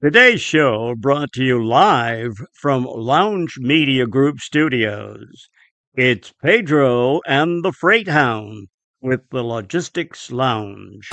Today's show brought to you live from Lounge Media Group Studios. It's Pedro and the Freight Hound with the Logistics Lounge.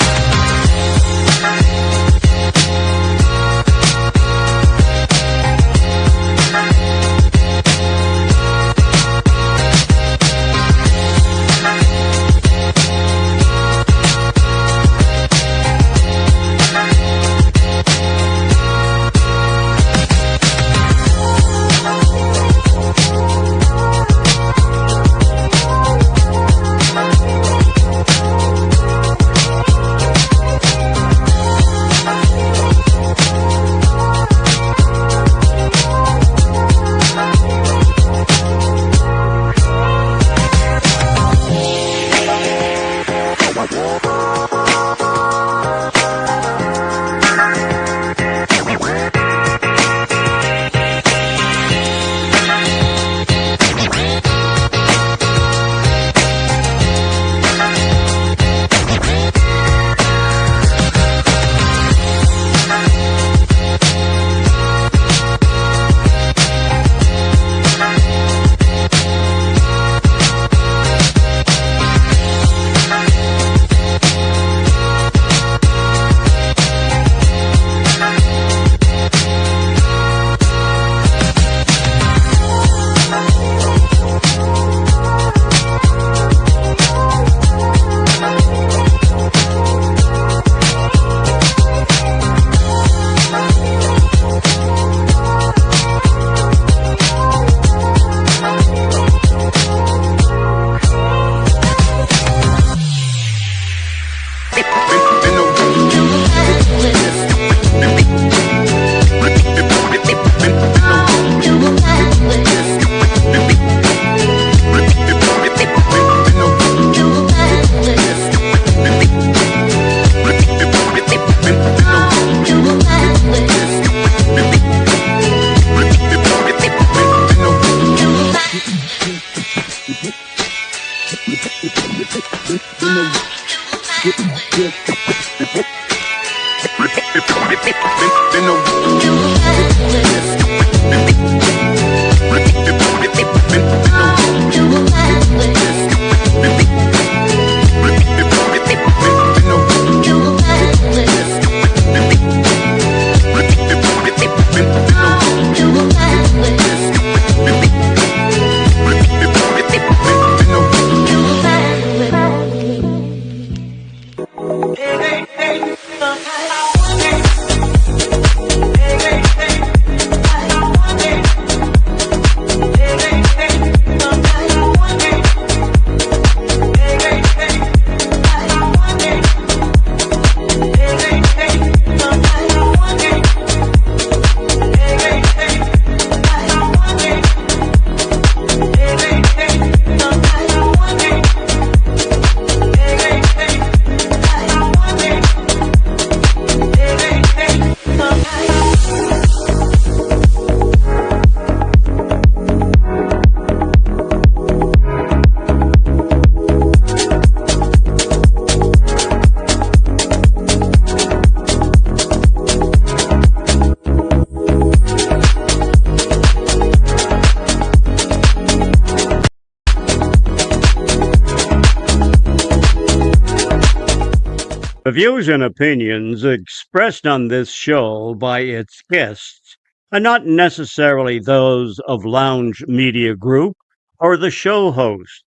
The views and opinions expressed on this show by its guests are not necessarily those of Lounge Media Group or the show host.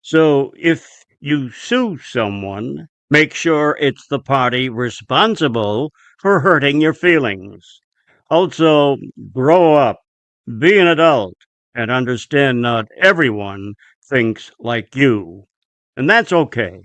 So if you sue someone, make sure it's the party responsible for hurting your feelings. Also, grow up, be an adult, and understand not everyone thinks like you. And that's okay.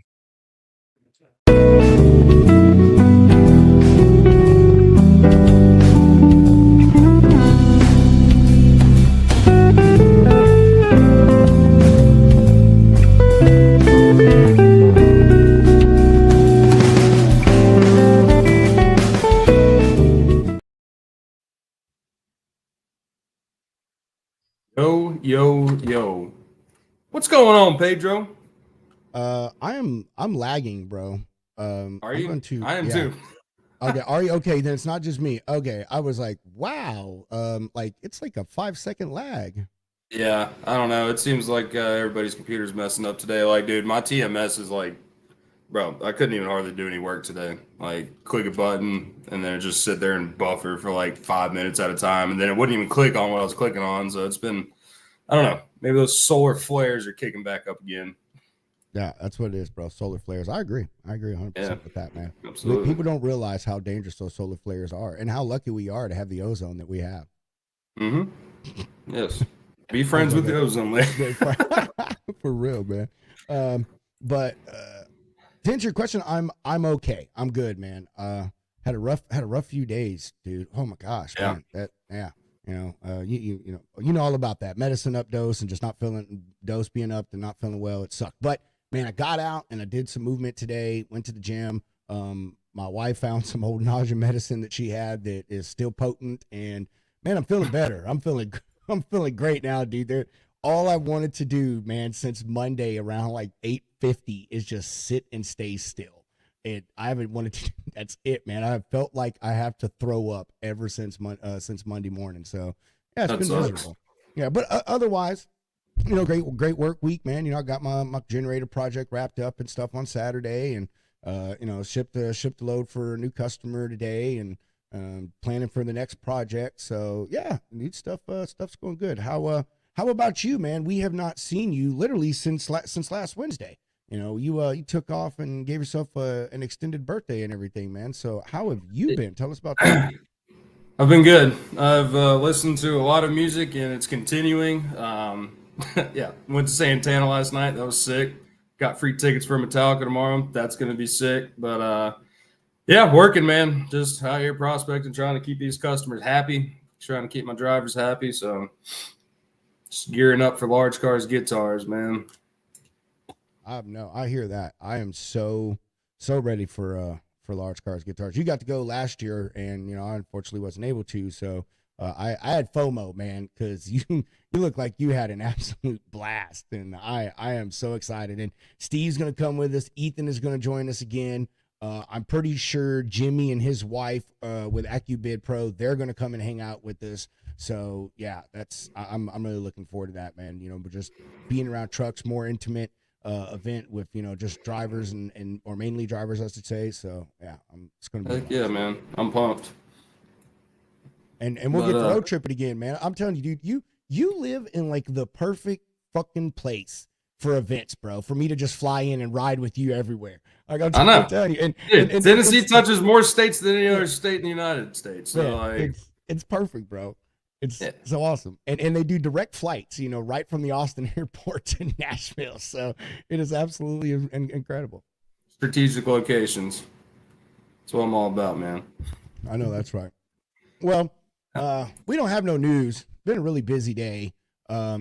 Yo. What's going on, Pedro? I'm lagging, bro. Are you? I am too. Okay, are you okay? Then it's not just me. Okay, I was like, wow, like it's like a 5-second lag. Yeah, I don't know. It seems like everybody's computer's messing up today. Like, dude, my TMS is like, bro, I couldn't even hardly do any work today. Like, click a button and then it just sit there and buffer for like 5 minutes at a time, and then it wouldn't even click on what I was clicking on. So it's been, I don't know, maybe those solar flares are kicking back up again. Yeah, that's what it is, bro. Solar flares. I agree 100% Yeah, with that, man. absolutely. People don't realize how dangerous those solar flares are and how lucky we are to have the ozone that we have. Yes. Be friends with the ozone layer. For real, man. But to answer your question, I'm okay. I'm good, man. Had a rough few days, dude. Oh my gosh, Yeah. man. You know all about that. Medicine up dose and just not feeling dose being up and not feeling well. It sucked. But man, I got out and I did some movement today. Went to the gym. My wife found some old nausea medicine that she had that is still potent, and man, I'm feeling better. I'm feeling great now, dude. All I wanted to do, man, since Monday around like 8:50 is just sit and stay still. I haven't wanted to. That's it, man. I felt like I have to throw up ever since Monday morning. So yeah, it's been miserable. Yeah, but otherwise, great work week, man. I got my generator project wrapped up and stuff on Saturday, and shipped the load for a new customer today, and planning for the next project. So yeah, neat stuff. Stuff's going good. How about you, man? We have not seen you literally since last Wednesday. You took off and gave yourself an extended birthday and everything, man. So how have you been? Tell us about that. I've been good. I've listened to a lot of music and it's continuing. Yeah, went to Santana last night. That was sick. Got free tickets for Metallica tomorrow. That's going to be sick. But yeah, working, man. Just out here prospecting, trying to keep these customers happy, trying to keep my drivers happy. So just gearing up for large cars, guitars, man. I hear that. I am so ready for large cars, guitars. You got to go last year, and I unfortunately wasn't able to. So I had FOMO, man, because you look like you had an absolute blast, and I am so excited. And Steve's gonna come with us. Ethan is gonna join us again. I'm pretty sure Jimmy and his wife with AccuBid Pro, they're gonna come and hang out with us. So yeah, I'm really looking forward to that, man. But just being around trucks, more intimate event with just drivers and or mainly drivers, I should say. So yeah, it's gonna be Heck yeah, man. I'm pumped. And we'll get to road tripping again, man. I'm telling you, dude, you live in like the perfect fucking place for events, bro. For me to just fly in and ride with you everywhere. Like I'm telling you, and Tennessee touches more states than any other state in the United States. So man, it's perfect, bro. It's so awesome. And they do direct flights, right from the Austin airport to Nashville. So it is absolutely incredible. Strategic locations. That's what I'm all about, man. I know that's right. Well, we don't have no news. Been a really busy day.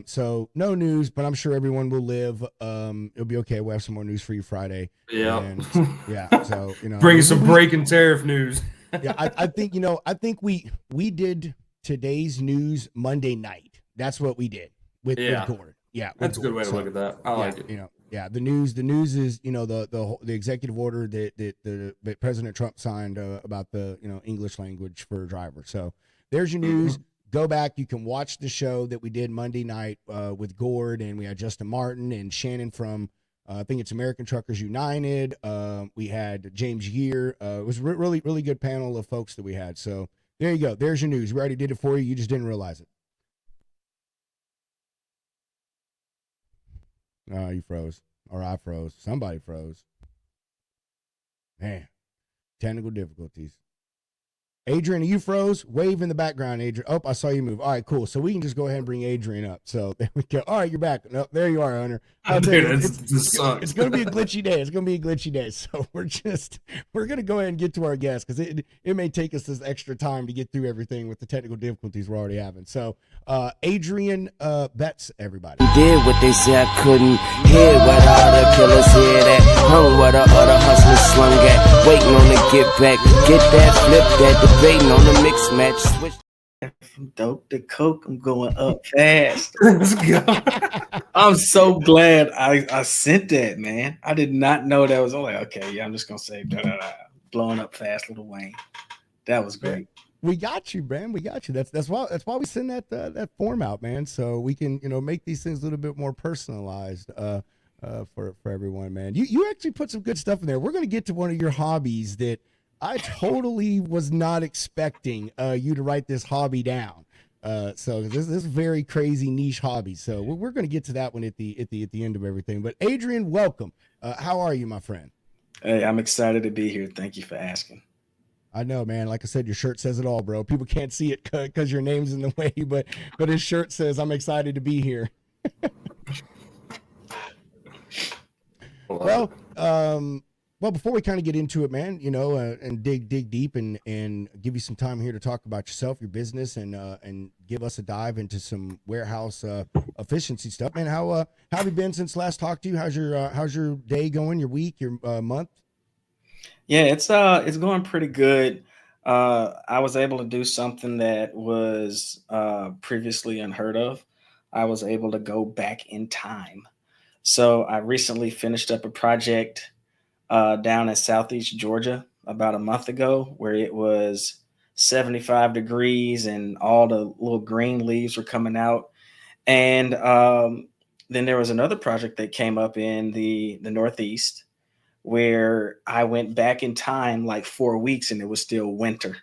So no news, but I'm sure everyone will live. It'll be okay. We'll have some more news for you Friday. Yeah. And, yeah. So, bring some breaking tariff news. Yeah. I think we did today's news Monday night. That's what we did with Gord. Yeah. That's a good way to look at that. I like it. The news is, the executive order that President Trump signed about the, English language for drivers. So there's your news. Go back. You can watch the show that we did Monday night with Gord, and we had Justin Martin and Shannon from, I think it's American Truckers United. We had James Year. It was really, really good panel of folks that we had. So there you go. There's your news. We already did it for you. You just didn't realize it. You froze. Or I froze. Somebody froze. Man. Technical difficulties. Adrian, you froze? Wave in the background, Adrian. Oh, I saw you move. All right, cool. So we can just go ahead and bring Adrian up. So there we go. All right, you're back. No, there you are, Hunter. It's going to be a glitchy day. It's going to be a glitchy day. So we're going to go ahead and get to our guest because it may take us this extra time to get through everything with the technical difficulties we're already having. So Adrian Betts, everybody. Did what they said I couldn't hear what all the killers hear that hung what the other hustlers slung at, waiting on to get back, get that, flip that, debating on the mix match, switch. From dope to coke, I'm going up fast. Let's go. I'm so glad I sent that, man. I did not know that was. I'm like, okay, yeah, I'm just gonna say blowing up fast, Lil Wayne. That was great. We got you, man. We got you. That's why we send that form out, man. So we can make these things a little bit more personalized for everyone, man. You actually put some good stuff in there. We're gonna get to one of your hobbies that I totally was not expecting you to write this hobby down. So this is very crazy niche hobby. So we're gonna get to that one at the end of everything. But Adrian, welcome. How are you, my friend? Hey, I'm excited to be here. Thank you for asking. I know, man. Like I said, your shirt says it all, bro. People can't see it because your name's in the way, but his shirt says, "I'm excited to be here." Well, before we kind of get into it, man, and dig deep and give you some time here to talk about yourself, your business, and give us a dive into some warehouse efficiency stuff. Man, how have you been since last talked to you? How's your day going? Your week? Your month? Yeah, it's going pretty good. I was able to do something that was previously unheard of. I was able to go back in time. So I recently finished up a project down in Southeast Georgia about a month ago, where it was 75 degrees and all the little green leaves were coming out. And then there was another project that came up in the Northeast, where I went back in time like 4 weeks and it was still winter.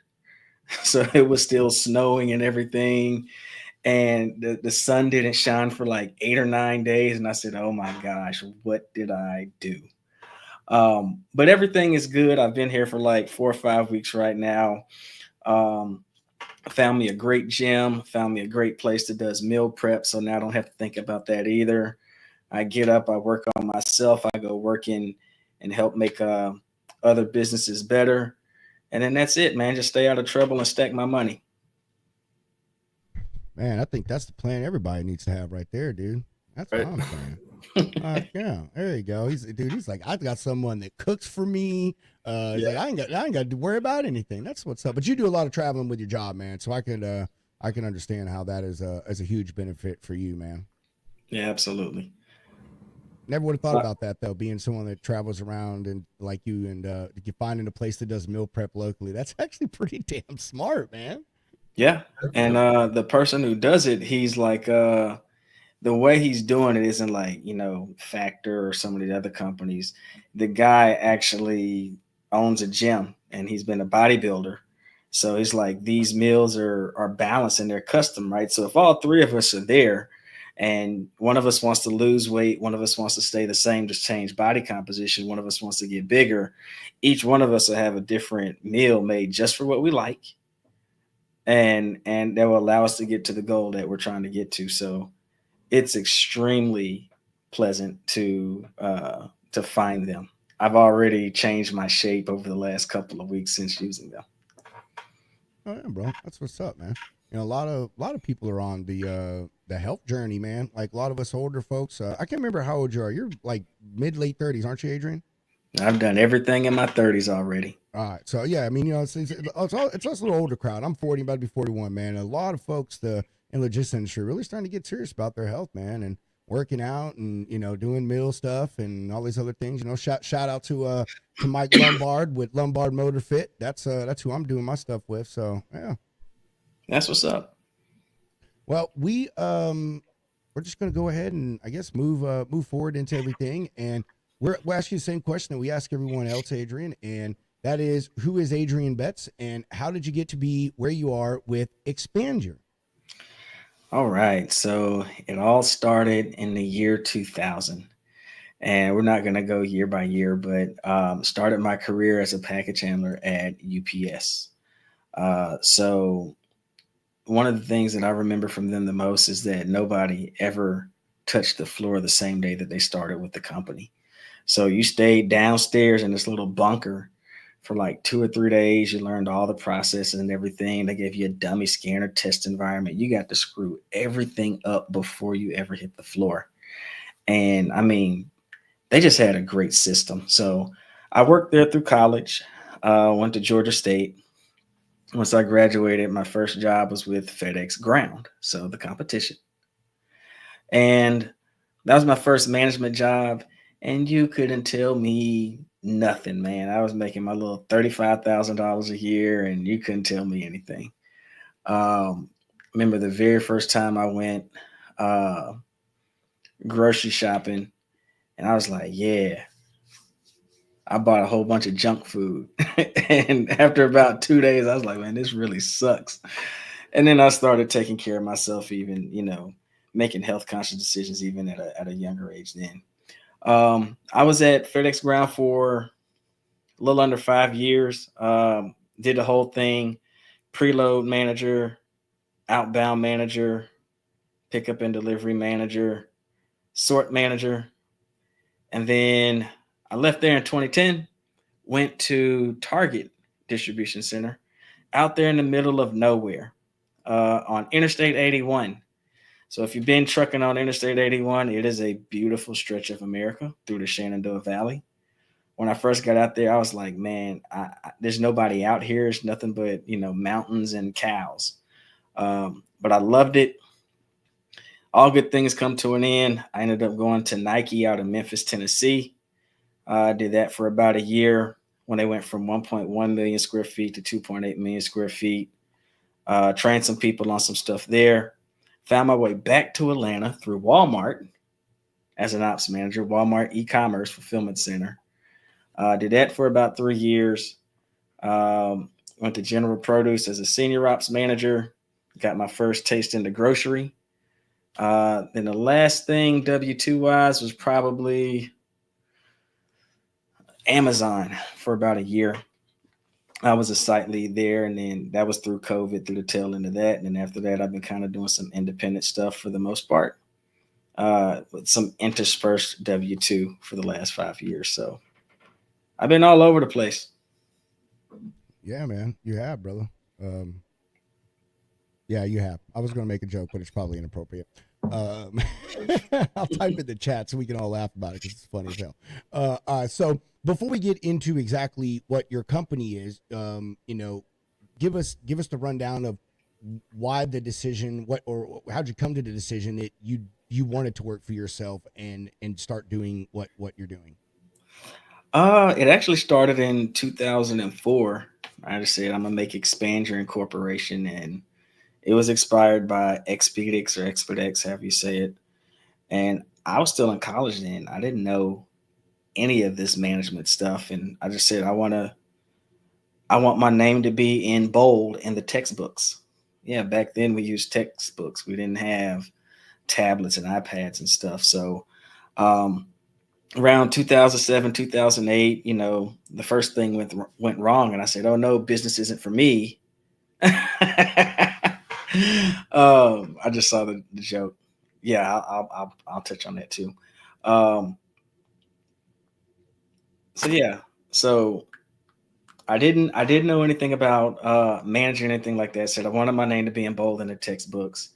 So it was still snowing and everything. And the sun didn't shine for like 8 or 9 days. And I said, oh my gosh, what did I do? But everything is good. I've been here for like 4 or 5 weeks right now. Found me a great gym, found me a great place that does meal prep. So now I don't have to think about that either. I get up, I work on myself, I go work in and help make other businesses better. And then that's it, man. Just stay out of trouble and stack my money. Man, I think that's the plan everybody needs to have right there, dude. That's what I'm saying. Yeah, there you go. He's like, I've got someone that cooks for me. He's like, I ain't got to worry about anything. That's what's up. But you do a lot of traveling with your job, man. So I can understand how that is a huge benefit for you, man. Yeah, absolutely. Never would have thought about that though, being someone that travels around and like you, and you finding a place that does meal prep locally. That's actually pretty damn smart, man. Yeah. And the person who does it, he's like, the way he's doing it isn't like, Factor or some of the other companies. The guy actually owns a gym and he's been a bodybuilder. So he's like, these meals are balanced and they're custom, right? So if all three of us are there, and one of us wants to lose weight, one of us wants to stay the same, just change body composition, one of us wants to get bigger, each one of us will have a different meal made just for what we like. And that will allow us to get to the goal that we're trying to get to. So it's extremely pleasant to find them. I've already changed my shape over the last couple of weeks since using them. Oh yeah, bro. That's what's up, man. A lot of people are on the health journey, man. Like a lot of us older folks. I can't remember how old you are. You're like late 30s, aren't you, Adrian? I've done everything in my 30s already. All right. So yeah, I mean, it's us a little older crowd. I'm 40, about to be 41, man. A lot of folks in the logistics industry really starting to get serious about their health, man, and working out and doing meal stuff and all these other things. Shout out to Mike Lombard with Lombard Motor Fit. That's who I'm doing my stuff with. So yeah. That's what's up. Well, we're just going to go ahead and I guess move forward into everything, and we're asking the same question that we ask everyone else, Adrian, and that is, who is Adrian Betts, and how did you get to be where you are with Xpandur? All right, so it all started in the year 2000, and we're not going to go year by year, but started my career as a package handler at UPS. So one of the things that I remember from them the most is that nobody ever touched the floor the same day that they started with the company. So you stayed downstairs in this little bunker for like 2 or 3 days. You learned all the processes and everything. They gave you a dummy scanner test environment. You got to screw everything up before you ever hit the floor. And I mean, they just had a great system. So I worked there through college, went to Georgia State. Once I graduated, my first job was with FedEx Ground, so the competition. And that was my first management job. and you couldn't tell me nothing, man. I was making my little $35,000 a year, and you couldn't tell me anything. Um, Remember the very first time I went uh, grocery shopping, and I was like, yeah, I bought a whole bunch of junk food. And after about 2 days, I was like, man, this really sucks. And then I started taking care of myself, even, making health conscious decisions, even at a younger age then. I was at FedEx Ground for a little under 5 years. Did the whole thing: preload manager, outbound manager, pickup and delivery manager, sort manager. And then I left there in 2010, went to Target Distribution Center out there in the middle of nowhere on Interstate 81. So if you've been trucking on Interstate 81, it is a beautiful stretch of America through the Shenandoah Valley. When I first got out there, I was like, man, there's nobody out here. It's nothing but, mountains and cows. But I loved it. All good things come to an end. I ended up going to Nike out in Memphis, Tennessee. I did that for about a year when they went from 1.1 million square feet to 2.8 million square feet. Trained some people on some stuff there. Found my way back to Atlanta through Walmart as an ops manager, Walmart e-commerce fulfillment center. Did that for about 3 years. Went to General Produce as a senior ops manager. Got my first taste into grocery. Then the last thing W-2 wise was probably Amazon for about a year. I was a site lead there, and then that was through COVID, through the tail end of that. And then after that, I've been kind of doing some independent stuff for the most part, with some interspersed W-2 for the last 5 years. So I've been all over the place. Yeah, man, you have, brother. Yeah, you have. I was going to make a joke, but it's probably inappropriate. I'll type in the chat so we can all laugh about it because it's funny as hell. So before we get into exactly what your company is, give us the rundown of why the decision, or how'd you come to the decision that you wanted to work for yourself and start doing what you're doing. It actually started in 2004. I just said I'm gonna make Xpandur Incorporation, and it was expired by Expedix or Expedex, however you say it. And I was still in college then. I didn't know any of this management stuff, and I just said I want my name to be in bold in the textbooks. Yeah, back then we used textbooks. We didn't have tablets and iPads and stuff. So around 2007, 2008, the first thing went wrong, and I said, "Oh no, business isn't for me." I just saw the joke. Yeah, I'll touch on that too. So I didn't know anything about managing anything like that. I said I wanted my name to be in bold in the textbooks.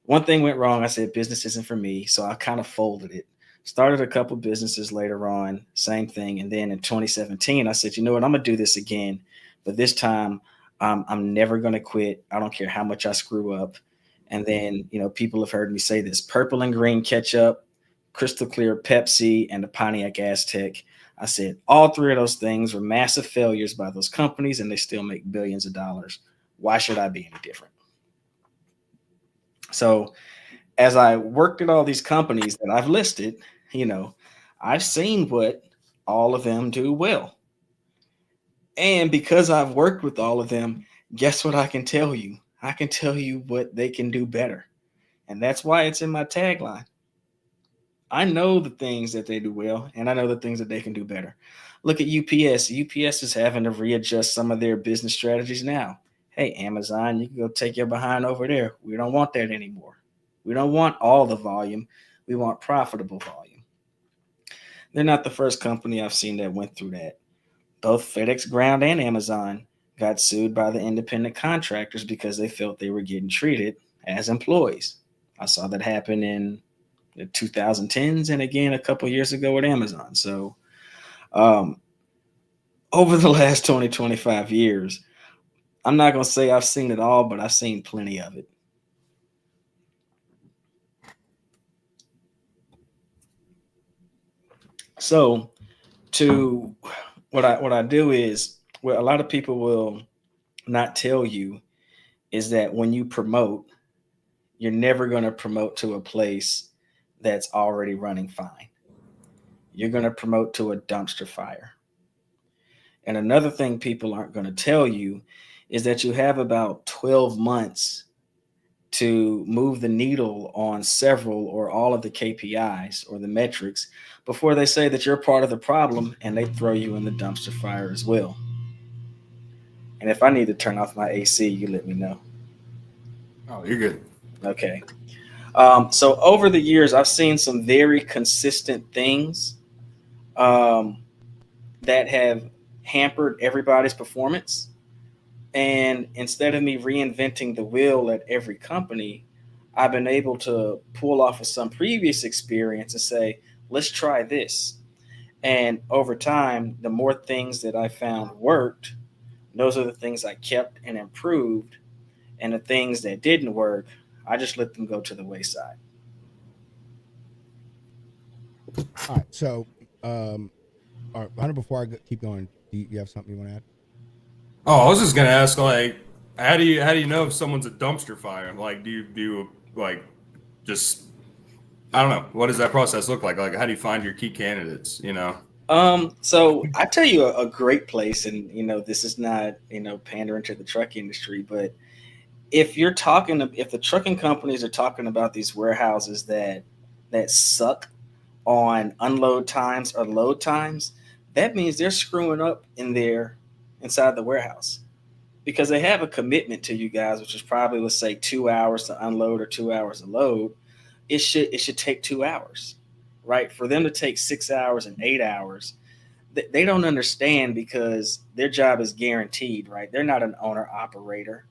One thing went wrong. I said business isn't for me, so I kind of folded it. Started a couple businesses later on, same thing. And then in 2017, I said, you know what, I'm gonna do this again, but this time I'm never gonna quit. I don't care how much I screw up. And then, people have heard me say this: purple and green ketchup, crystal clear Pepsi, and the Pontiac Aztec. I said all three of those things were massive failures by those companies, and they still make billions of dollars. Why should I be any different? So as I worked at all these companies that I've listed, I've seen what all of them do well. And because I've worked with all of them, guess what I can tell you? I can tell you what they can do better. And that's why it's in my tagline. I know the things that they do well, and I know the things that they can do better. Look at UPS. UPS is having to readjust some of their business strategies now. Hey, Amazon, you can go take your behind over there. We don't want that anymore. We don't want all the volume. We want profitable volume. They're not the first company I've seen that went through that. Both FedEx Ground and Amazon got sued by the independent contractors because they felt they were getting treated as employees. I saw that happen in the 2010s and again a couple years ago with Amazon. So over the last 20, 25 years, I'm not going to say I've seen it all, but I've seen plenty of it. So to what I do is, what a lot of people will not tell you is that when you promote, you're never going to promote to a place that's already running fine. You're going to promote to a dumpster fire. And another thing people aren't going to tell you is that you have about 12 months to move the needle on several or all of the KPIs or the metrics before they say that you're part of the problem and they throw you in the dumpster fire as well. And if I need to turn off my AC, you let me know. Oh, you're good. Okay. So over the years, I've seen some very consistent things that have hampered everybody's performance. And instead of me reinventing the wheel at every company, I've been able to pull off of some previous experience and say, let's try this. And over time, the more things that I found worked, those are the things I kept and improved. And the things that didn't work, I just let them go to the wayside. All right. So, all right, Hunter, before I keep going, do you have something you want to add? Oh, I was just gonna ask, like, how do you know if someone's a dumpster fire? Like, do you like just I don't know. What does that process look like? Like, how do you find your key candidates? You know? So I tell you a great place, and this is not pandering to the truck industry, but if the trucking companies are talking about these warehouses that suck on unload times or load times, that means they're screwing up inside the warehouse, because they have a commitment to you guys, which is probably, let's say, 2 hours to unload or 2 hours to load. It should take 2 hours, right? For them to take 6 hours and 8 hours, they don't understand, because their job is guaranteed, right? They're not an owner operator.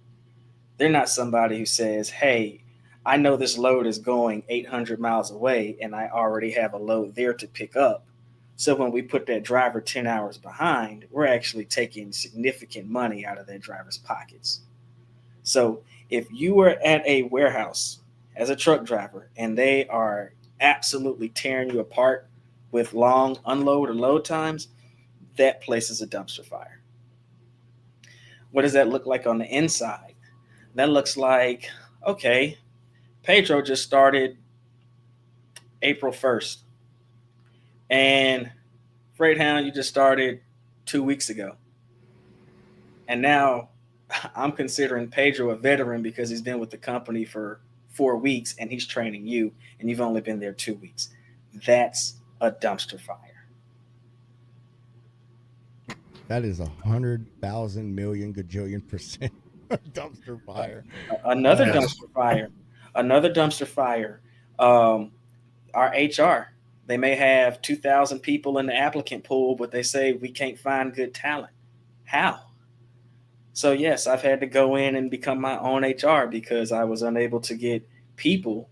They're not somebody who says, hey, I know this load is going 800 miles away and I already have a load there to pick up. So when we put that driver 10 hours behind, we're actually taking significant money out of that driver's pockets. So if you were at a warehouse as a truck driver and they are absolutely tearing you apart with long unload or load times, that place is a dumpster fire. What does that look like on the inside? That looks like, okay, Pedro just started April 1st. And Freight Hound, you just started 2 weeks ago. And now I'm considering Pedro a veteran because he's been with the company for 4 weeks and he's training you, and you've only been there 2 weeks. That's a dumpster fire. That is 100,000 million gajillion percent dumpster fire. Another Yes. dumpster fire. Another dumpster fire. Our HR. They may have 2,000 people in the applicant pool, but they say we can't find good talent. How? So yes, I've had to go in and become my own HR because I was unable to get people.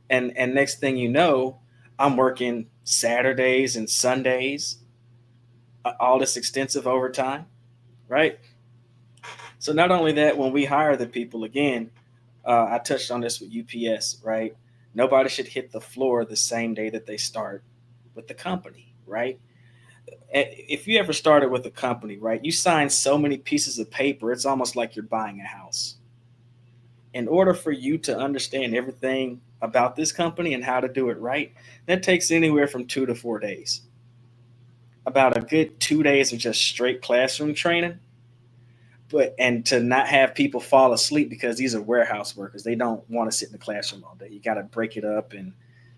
And next thing you know, I'm working Saturdays and Sundays, all this extensive overtime, right? So not only that, when we hire the people again, I touched on this with UPS, right? Nobody should hit the floor the same day that they start with the company, right? If you ever started with a company, right, you sign so many pieces of paper, it's almost like you're buying a house. In order for you to understand everything about this company and how to do it right, that takes anywhere from 2 to 4 days. About a good 2 days of just straight classroom training, and to not have people fall asleep, because these are warehouse workers. They don't want to sit in the classroom all day. You got to break it up and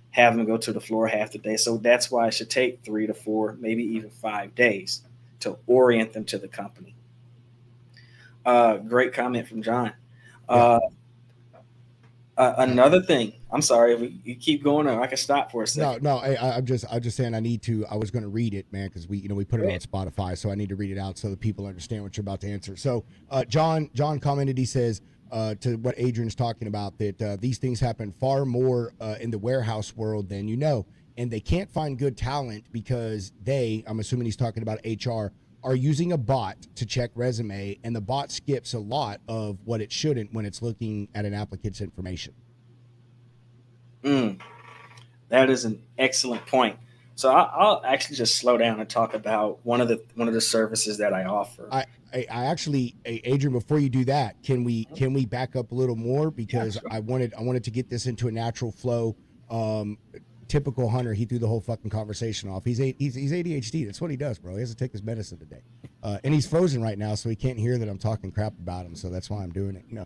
have them go to the floor half the day. So that's why it should take 3 to 4, maybe even 5 days to orient them to the company. Great comment from John. Another thing, I'm sorry, if you keep going, or I can stop for a second. No. I'm just saying I need to. I was going to read it, man, because we put it on Spotify, so I need to read it out so that people understand what you're about to answer. So, John commented. He says to what Adrian's talking about, that these things happen far more in the warehouse world than you know, and they can't find good talent because I'm assuming he's talking about HR, are using a bot to check resume, and the bot skips a lot of what it shouldn't when it's looking at an applicant's information. That is an excellent point. So I'll actually just slow down and talk about one of the services that I offer. I actually, Adrian, before you do that, can we back up a little more, because sure. I wanted to get this into a natural flow. Typical Hunter, he threw the whole fucking conversation off. He's ADHD. That's what he does, bro. He has to take his medicine today, and he's frozen right now, so he can't hear that I'm talking crap about him. So that's why I'm doing it. You know.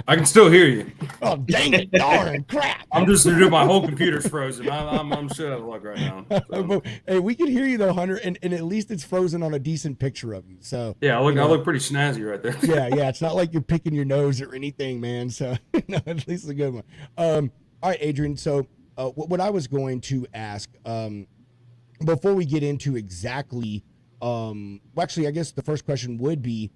I can still hear you. Oh dang it! Darn crap! I'm just my whole computer's frozen. I'm shit out of luck right now. So. But, hey, we can hear you though, Hunter, and at least it's frozen on a decent picture of you. So yeah, I look pretty snazzy right there. yeah. It's not like you're picking your nose or anything, man. So no, at least a good one. All right, Adrian. So what I was going to ask before we get into exactly, actually, I guess the first question would be,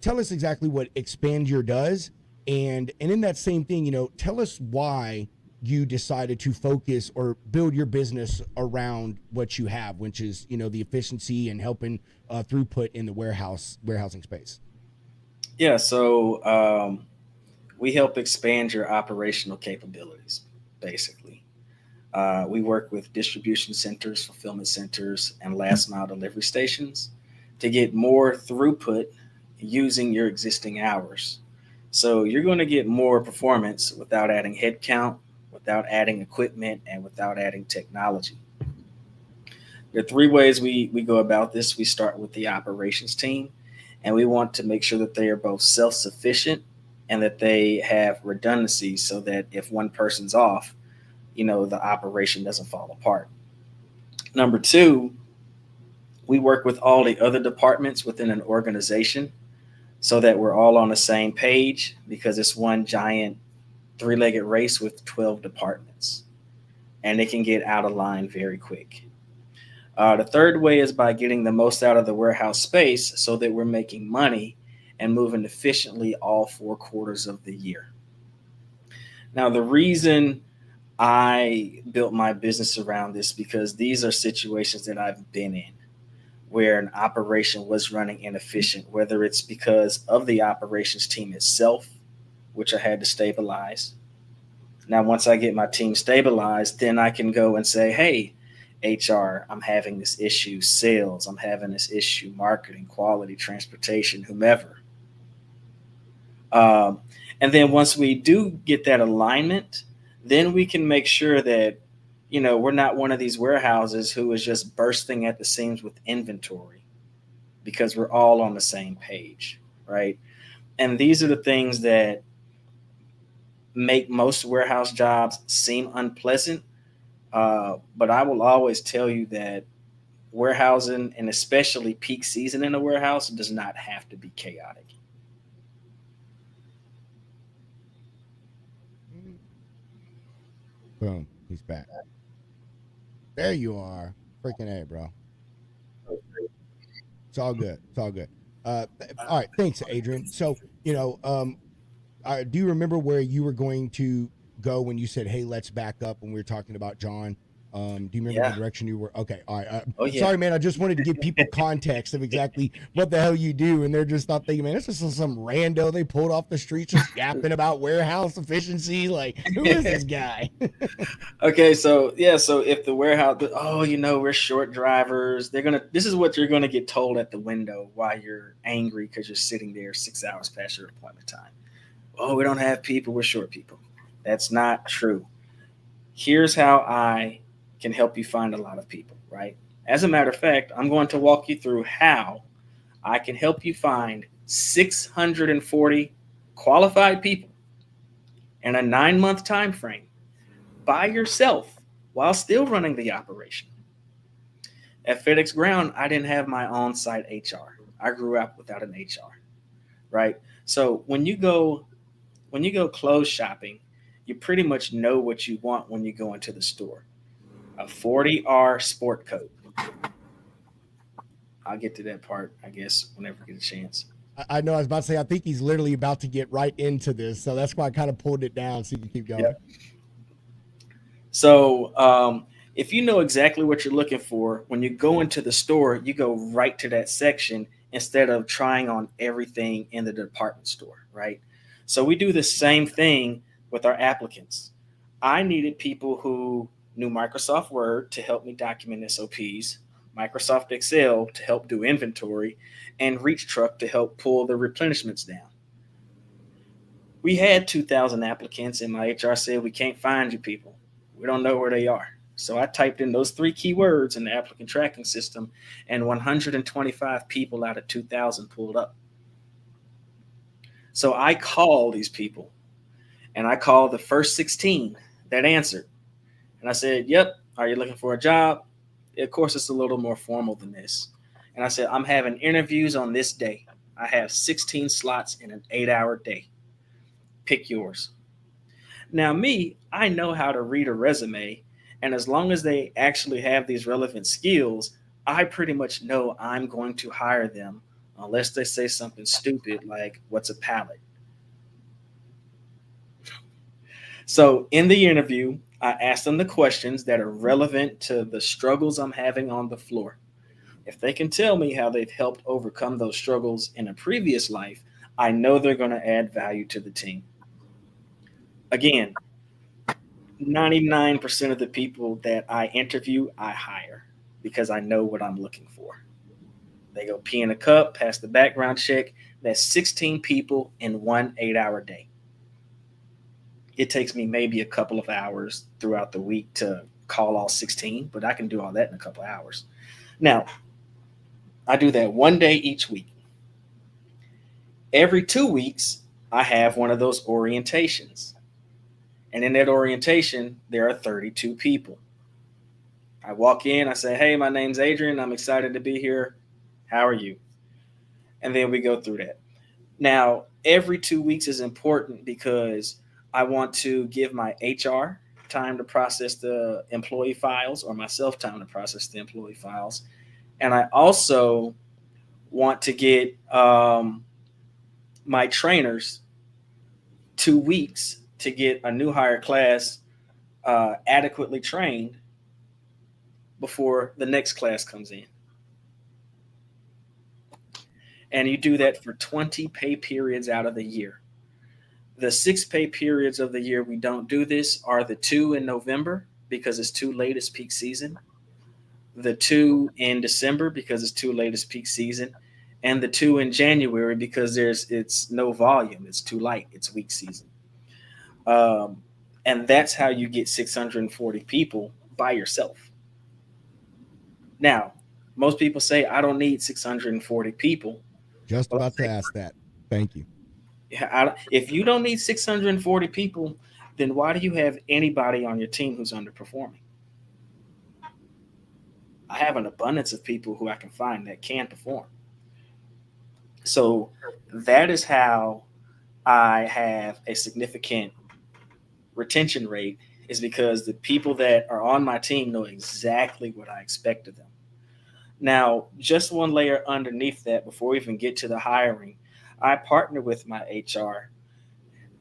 tell us exactly what Xpandur does, and in that same thing, tell us why you decided to focus or build your business around what you have, which is the efficiency and helping throughput in the warehousing space. Yeah, so we help expand your operational capabilities, basically. We work with distribution centers, fulfillment centers, and last mile delivery stations to get more throughput using your existing hours. So you're going to get more performance without adding headcount, without adding equipment, and without adding technology. There are three ways we go about this. We start with the operations team, and we want to make sure that they are both self-sufficient and that they have redundancy, so that if one person's off, the operation doesn't fall apart. Number two, we work with all the other departments within an organization so that we're all on the same page, because it's one giant three-legged race with 12 departments, and it can get out of line very quick. The third way is by getting the most out of the warehouse space so that we're making money and moving efficiently all 4 quarters of the year. Now, the reason I built my business around this, because these are situations that I've been in where an operation was running inefficient, whether it's because of the operations team itself, which I had to stabilize. Now, once I get my team stabilized, then I can go and say, hey, HR, I'm having this issue, sales, I'm having this issue, marketing, quality, transportation, whomever. And then once we do get that alignment, then we can make sure that, we're not one of these warehouses who is just bursting at the seams with inventory, because we're all on the same page, right? And these are the things that make most warehouse jobs seem unpleasant. But I will always tell you that warehousing, and especially peak season in a warehouse, does not have to be chaotic. Boom, he's back. There you are. Freaking A, bro. It's all good. It's all good. All right. Thanks, Adrian. So, do you remember where you were going to go when you said, hey, let's back up, when we were talking about John? Do you remember the direction you were? Okay. All right. Sorry, man. I just wanted to give people context of exactly what the hell you do. And they're just not thinking, man, this is some rando they pulled off the streets just yapping about warehouse efficiency. Like, who is this guy? Okay. So if the warehouse, we're short drivers, this is what you're going to get told at the window while you're angry because you're sitting there 6 hours past your appointment time. Oh, we don't have people. We're short people. That's not true. Here's how I can help you find a lot of people, right? As a matter of fact, I'm going to walk you through how I can help you find 640 qualified people in a 9-month time frame by yourself while still running the operation. At FedEx Ground, I didn't have my on-site HR. I grew up without an HR, right? So when you go clothes shopping, you pretty much know what you want when you go into the store. A 40R sport coat. I'll get to that part, I guess, whenever I get a chance. I know I was about to say, I think he's literally about to get right into this. So that's why I kind of pulled it down so you can keep going. Yep. So if you know exactly what you're looking for, when you go into the store, you go right to that section instead of trying on everything in the department store, right? So we do the same thing with our applicants. I needed people who knew Microsoft Word to help me document SOPs, Microsoft Excel to help do inventory, and Reach Truck to help pull the replenishments down. We had 2,000 applicants, and my HR said, "We can't find you people. We don't know where they are." So I typed in those 3 keywords in the applicant tracking system, and 125 people out of 2,000 pulled up. So I called these people, and I called the first 16 that answered. And I said, "Yep, are you looking for a job?" Of course, it's a little more formal than this. And I said, "I'm having interviews on this day. I have 16 slots in an 8-hour day. Pick yours." Now, me, I know how to read a resume. And as long as they actually have these relevant skills, I pretty much know I'm going to hire them unless they say something stupid like, "What's a pallet?" So in the interview, I asked them the questions that are relevant to the struggles I'm having on the floor. If they can tell me how they've helped overcome those struggles in a previous life, I know they're going to add value to the team. Again, 99% of the people that I interview, I hire because I know what I'm looking for. They go pee in a cup, pass the background check. That's 16 people in one 8-hour day. It takes me maybe a couple of hours throughout the week to call all 16, but I can do all that in a couple of hours. Now, I do that one day each week. Every 2 weeks, I have one of those orientations. And in that orientation, there are 32 people. I walk in, I say, "Hey, my name's Adrian. I'm excited to be here. How are you?" And then we go through that. Now, every 2 weeks is important because I want to give my HR time to process the employee files, or myself time to process the employee files. And I also want to get my trainers 2 weeks to get a new hire class adequately trained before the next class comes in. And you do that for 20 pay periods out of the year. The 6 pay periods of the year we don't do this are the 2 in November because it's too late, it's peak season, the 2 in December because it's too late, it's peak season, and the 2 in January because it's no volume, it's too light, it's weak season. And that's how you get 640 people by yourself. Now, most people say, "I don't need 640 people." Just about to ask that. Thank you. If you don't need 640 people, then why do you have anybody on your team who's underperforming? I have an abundance of people who I can find that can perform. So that is how I have a significant retention rate, is because the people that are on my team know exactly what I expect of them. Now, just one layer underneath that, before we even get to the hiring, I partner with my HR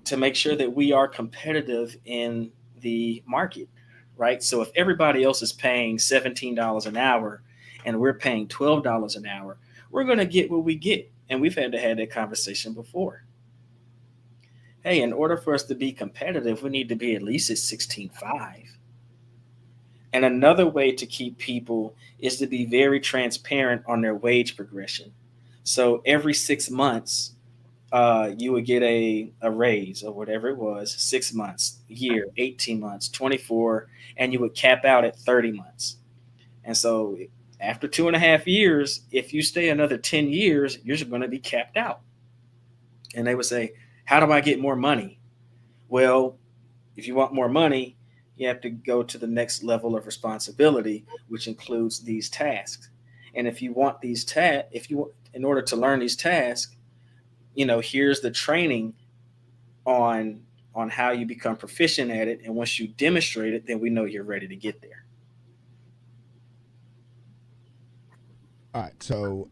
to make sure that we are competitive in the market, right? So if everybody else is paying $17 an hour and we're paying $12 an hour, we're going to get what we get. And we've had to have that conversation before. Hey, in order for us to be competitive, we need to be at least at 16.5. And another way to keep people is to be very transparent on their wage progression. So every 6 months, you would get a raise or whatever it was, 6 months, year, 18 months, 24, and you would cap out at 30 months. And so after 2.5 years, if you stay another 10 years, you're going to be capped out. And they would say, "How do I get more money?" Well, if you want more money, you have to go to the next level of responsibility, which includes these tasks. And if you want these in order to learn these tasks, here's the training on how you become proficient at it. And once you demonstrate it, then we know you're ready to get there. All right, so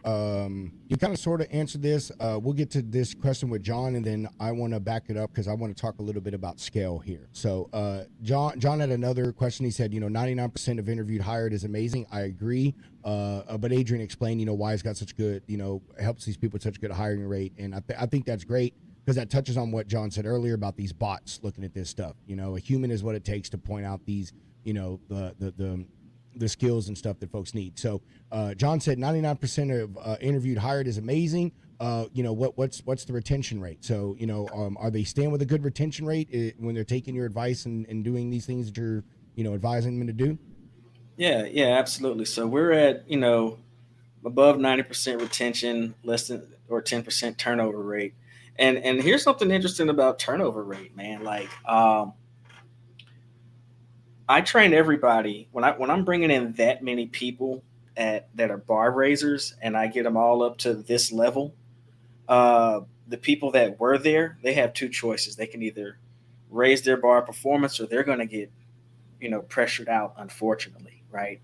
you kind of sort of answered this. We'll get to this question with John, and then I want to back it up because I want to talk a little bit about scale here. So John had another question. He said, 99% of interviewed hired is amazing. I agree. But Adrian explained, why he's got such good, helps these people with such good hiring rate. And I think that's great because that touches on what John said earlier about these bots looking at this stuff. A human is what it takes to point out these the skills and stuff that folks need. So John said 99% of interviewed hired is amazing. What's the retention rate? So, are they staying with a good retention rate when they're taking your advice and doing these things that you're, advising them to do? Yeah, absolutely. So we're at, above 90% retention, less than or 10% turnover rate. And here's something interesting about turnover rate, man. Like, I train everybody when I'm bringing in that many people that are bar raisers, and I get them all up to this level. The people that were there, they have two choices. They can either raise their bar performance, or they're going to get, pressured out, unfortunately, right?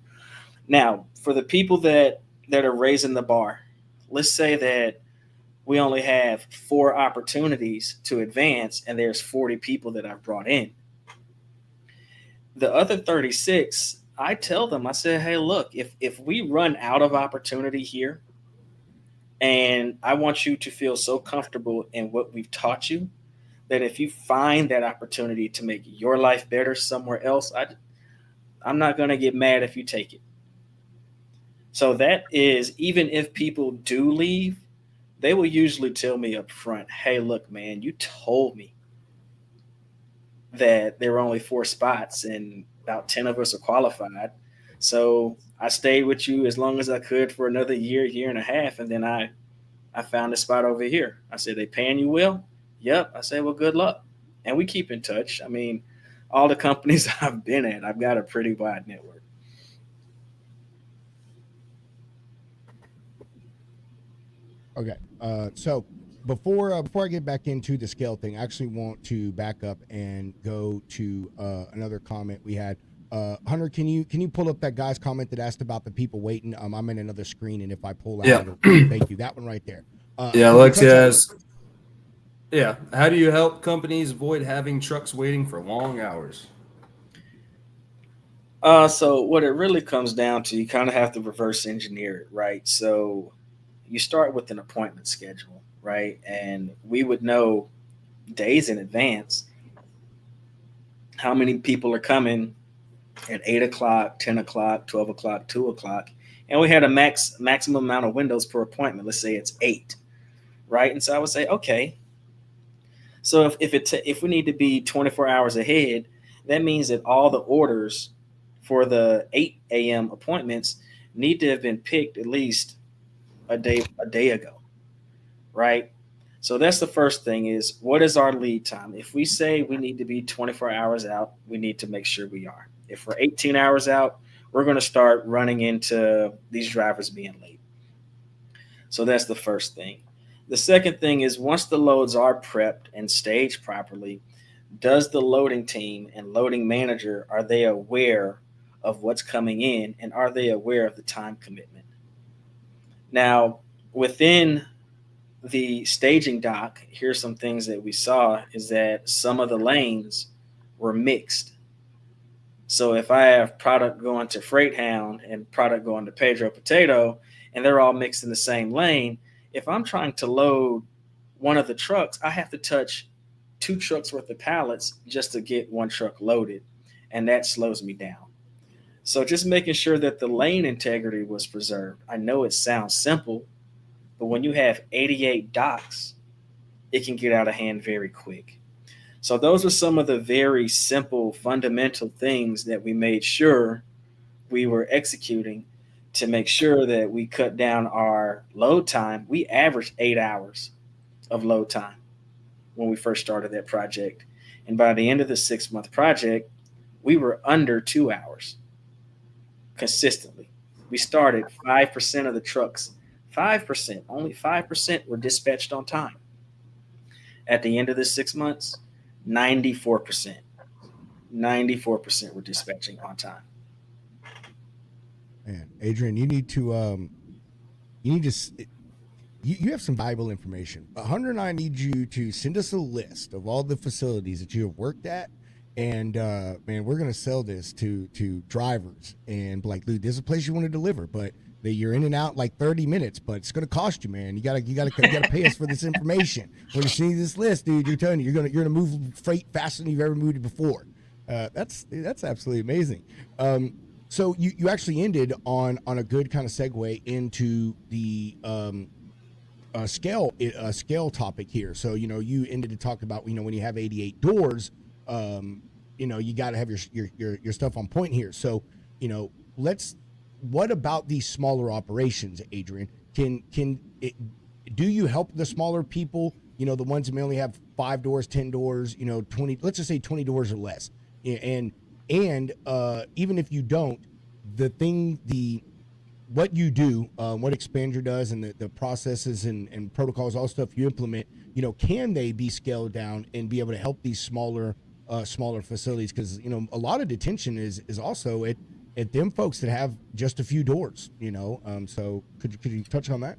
Now, for the people that are raising the bar, let's say that we only have 4 opportunities to advance, and there's 40 people that I've brought in. The other 36, I tell them, I say, hey, look, if we run out of opportunity here, and I want you to feel so comfortable in what we've taught you that if you find that opportunity to make your life better somewhere else, I'm not going to get mad if you take it. So that is, even if people do leave, they will usually tell me up front, hey, look, man, you told me that there were only 4 spots and about 10 of us are qualified. So I stayed with you as long as I could for another year and a half. And then I found a spot over here. I said, they paying you well? Yep. I said, well, good luck. And we keep in touch. I mean, all the companies I've been at, I've got a pretty wide network. Okay. So before I get back into the scale thing, I actually want to back up and go to another comment we had. Hunter, can you pull up that guy's comment that asked about the people waiting? I'm in another screen, and if I pull out, thank you. That one right there. Alexia asks, how do you help companies avoid having trucks waiting for long hours? So what it really comes down to, you kind of have to reverse engineer it, right? So you start with an appointment schedule, right? And we would know days in advance how many people are coming at 8 o'clock, 10 o'clock, 12 o'clock, 2 o'clock. And we had a maximum amount of windows per appointment. Let's say it's 8, right? And so I would say, okay. So if we need to be 24 hours ahead, that means that all the orders for the 8 a.m. appointments need to have been picked at least a day ago, right? So that's the first thing, is what is our lead time? If we say we need to be 24 hours out, we need to make sure we are. If we're 18 hours out, we're going to start running into these drivers being late. So that's the first thing. The second thing is, once the loads are prepped and staged properly, does the loading team and loading manager, are they aware of what's coming in, and are they aware of the time commitment? Now, within the staging dock, here's some things that we saw, is that some of the lanes were mixed. So if I have product going to Freight Hound and product going to Pedro Potato, and they're all mixed in the same lane, if I'm trying to load one of the trucks, I have to touch 2 trucks worth of pallets just to get one truck loaded, and that slows me down. So just making sure that the lane integrity was preserved. I know it sounds simple, but when you have 88 docks, it can get out of hand very quick. So those are some of the very simple, fundamental things that we made sure we were executing to make sure that we cut down our load time. We averaged 8 hours of load time when we first started that project. And by the end of the 6-month project, we were under 2 hours consistently. We started 5% of the trucks, 5%, only 5% were dispatched on time. At the end of the 6 months, 94% were dispatching on time. Man, Adrian, you have some valuable information. Hunter and I need you to send us a list of all the facilities that you have worked at, and man, we're gonna sell this to drivers and be like, dude, there's a place you want to deliver, but that you're in and out like 30 minutes, but it's gonna cost you, man. You gotta pay us for this information. When you see this list, dude, you're telling you you're gonna move freight faster than you've ever moved it before. That's absolutely amazing. So you actually ended on a good kind of segue into the scale topic here. So you ended to talk about when you have 88 doors, you got to have your stuff on point here. So let's. What about these smaller operations, Adrian? Do you help the smaller people? The ones that may only have 5 doors, 10 doors, 20. Let's just say 20 doors or less. And even if you don't, what you do, what Xpander does, and the processes and protocols, all stuff you implement, can they be scaled down and be able to help these smaller facilities? Because a lot of detention is also at them folks that have just a few doors. So could you touch on that?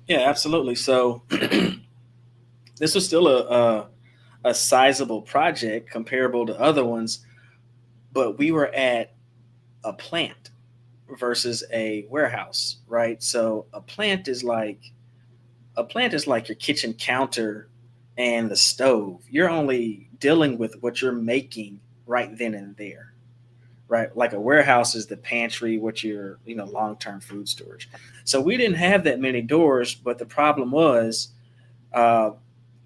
Yeah, absolutely. So this was still a sizable project comparable to other ones, but we were at a plant versus a warehouse, right? So a plant is like your kitchen counter and the stove. You're only dealing with what you're making right then and there, right? Like a warehouse is the pantry, what your long-term food storage. So we didn't have that many doors, but the problem was uh,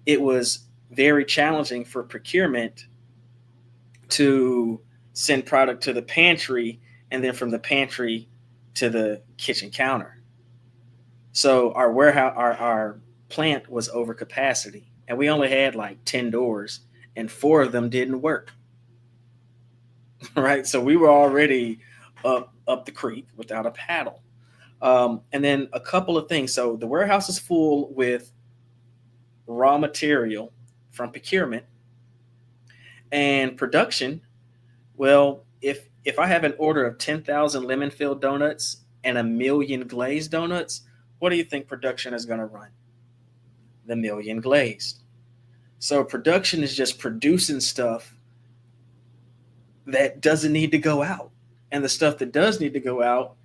it was very challenging for procurement to send product to the pantry and then from the pantry to the kitchen counter. So our warehouse, our plant was over capacity, and we only had like 10 doors, and 4 of them didn't work. Right? So we were already up the creek without a paddle. And then a couple of things. So the warehouse is full with raw material from procurement and production. Well, if I have an order of 10,000 lemon filled donuts and 1,000,000 glazed donuts, what do you think production is going to run? The 1,000,000 glazed. So production is just producing stuff that doesn't need to go out. And the stuff that does need to go out,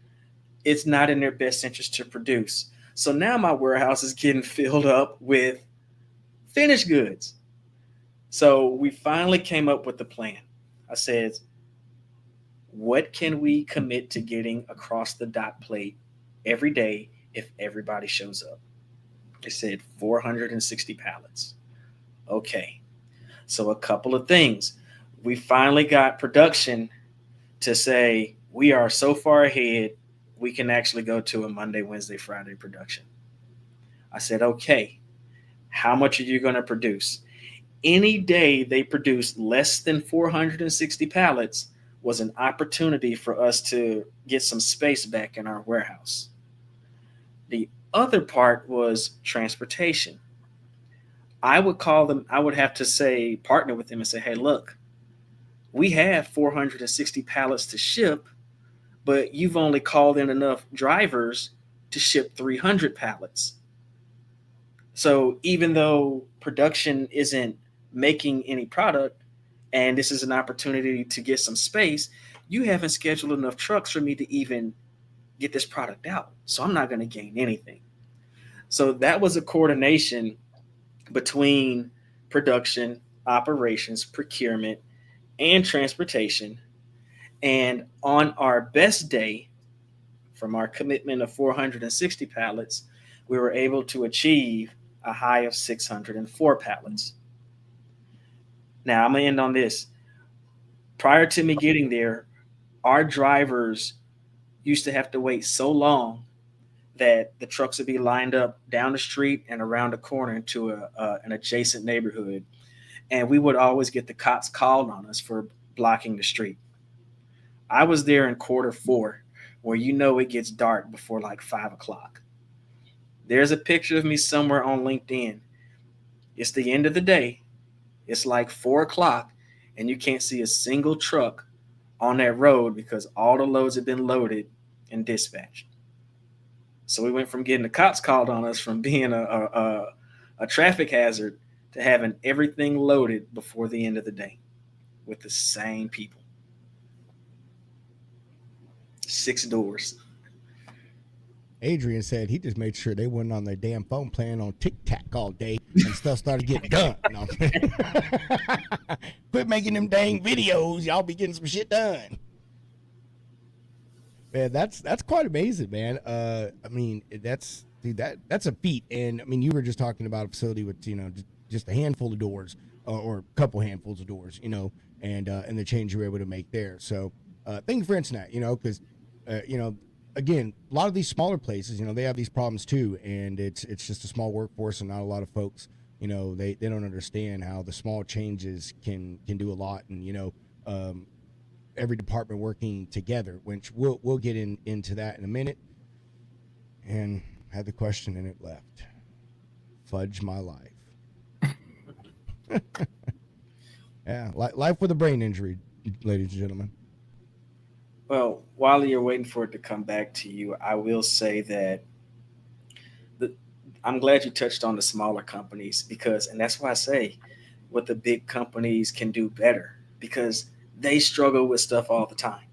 it's not in their best interest to produce. So now my warehouse is getting filled up with finished goods. So we finally came up with the plan. I said, what can we commit to getting across the dot plate every day if everybody shows up? They said 460 pallets. Okay. So a couple of things. We finally got production to say we are so far ahead, we can actually go to a Monday, Wednesday, Friday production. I said, okay, how much are you going to produce? Any day they produce less than 460 pallets was an opportunity for us to get some space back in our warehouse. The other part was transportation. I would call them, I would have to say, partner with them and say, hey, look, we have 460 pallets to ship, but you've only called in enough drivers to ship 300 pallets. So even though production isn't making any product, and this is an opportunity to get some space, you haven't scheduled enough trucks for me to even get this product out. So I'm not going to gain anything. So that was a coordination between production, operations, procurement, and transportation. And on our best day, from our commitment of 460 pallets, we were able to achieve a high of 604 pallets. Now, I'm going to end on this. Prior to me getting there, our drivers used to have to wait so long that the trucks would be lined up down the street and around the corner into an adjacent neighborhood. And we would always get the cops called on us for blocking the street. I was there in Q4, where it gets dark before like 5 o'clock. There's a picture of me somewhere on LinkedIn. It's the end of the day. It's like 4 o'clock, and you can't see a single truck on that road because all the loads have been loaded and dispatched. So we went from getting the cops called on us from being a traffic hazard to having everything loaded before the end of the day with the same people. 6 doors. Adrian said he just made sure they weren't on their damn phone playing on TikTok all day and stuff started getting done. No. Quit making them dang videos. Y'all be getting some shit done. Man, that's quite amazing, man. I mean, that's a feat. And I mean, you were just talking about a facility with just a handful of doors or a couple handfuls of doors, and the change you were able to make there. So thank you for answering that, because again, a lot of these smaller places, they have these problems too, and it's just a small workforce and not a lot of folks, they don't understand how the small changes can do a lot, and every department working together, which we'll get into that in a minute. And had the question and it left. Fudge my life. Yeah, life with a brain injury, ladies and gentlemen. Well, while you're waiting for it to come back to you, I will say that I'm glad you touched on the smaller companies and that's why I say what the big companies can do better, because they struggle with stuff all the time.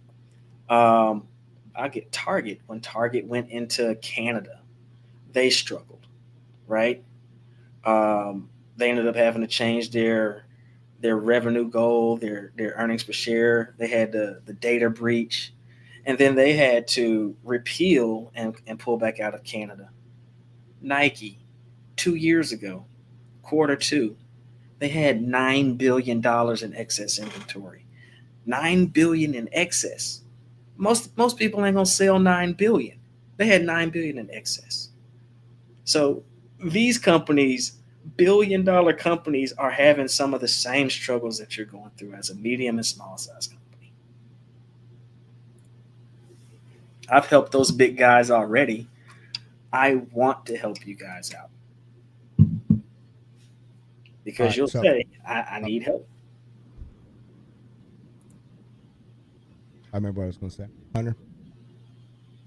I get Target. When Target went into Canada, they struggled, right? They ended up having to change their revenue goal, their earnings per share. They had the data breach, and then they had to repeal and pull back out of Canada. Nike, 2 years ago, Q2, they had $9 billion in excess inventory. $9 billion in excess. Most people ain't gonna sell $9 billion. They had $9 billion in excess. So these companies, billion-dollar companies, are having some of the same struggles that you're going through as a medium and small size company. I've helped those big guys already. I want to help you guys out because you'll say, I need help. I remember what I was going to say. Hunter,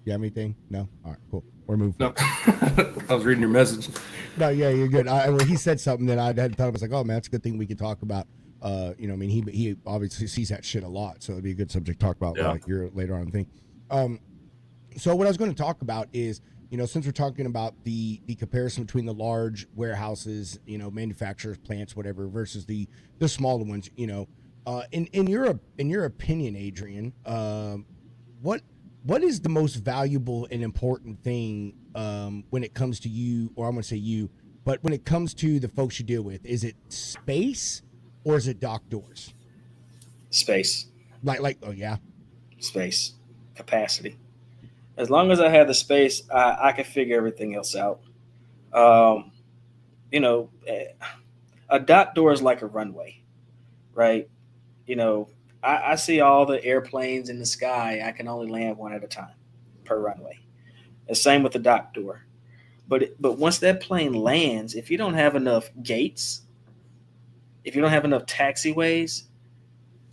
you have anything? No? All right, cool. We're moving. No, I was reading your message. No, yeah, you're good. When he said something that I had thought, I was like, oh man, that's a good thing we could talk about. I mean, he obviously sees that shit a lot, so it'd be a good subject to talk about later on. Thing. So what I was going to talk about is, since we're talking about the comparison between the large warehouses, manufacturers, plants, whatever, versus the smaller ones, in your opinion, Adrian, what is the most valuable and important thing when it comes to you, or I'm going to say you, but when it comes to the folks you deal with? Is it space or is it dock doors? Space. Oh yeah, space, capacity. As long as I have the space, I can figure everything else out. A dock door is like a runway, right? I see all the airplanes in the sky. I can only land one at a time per runway. The same with the dock door. But once that plane lands, if you don't have enough gates, if you don't have enough taxiways,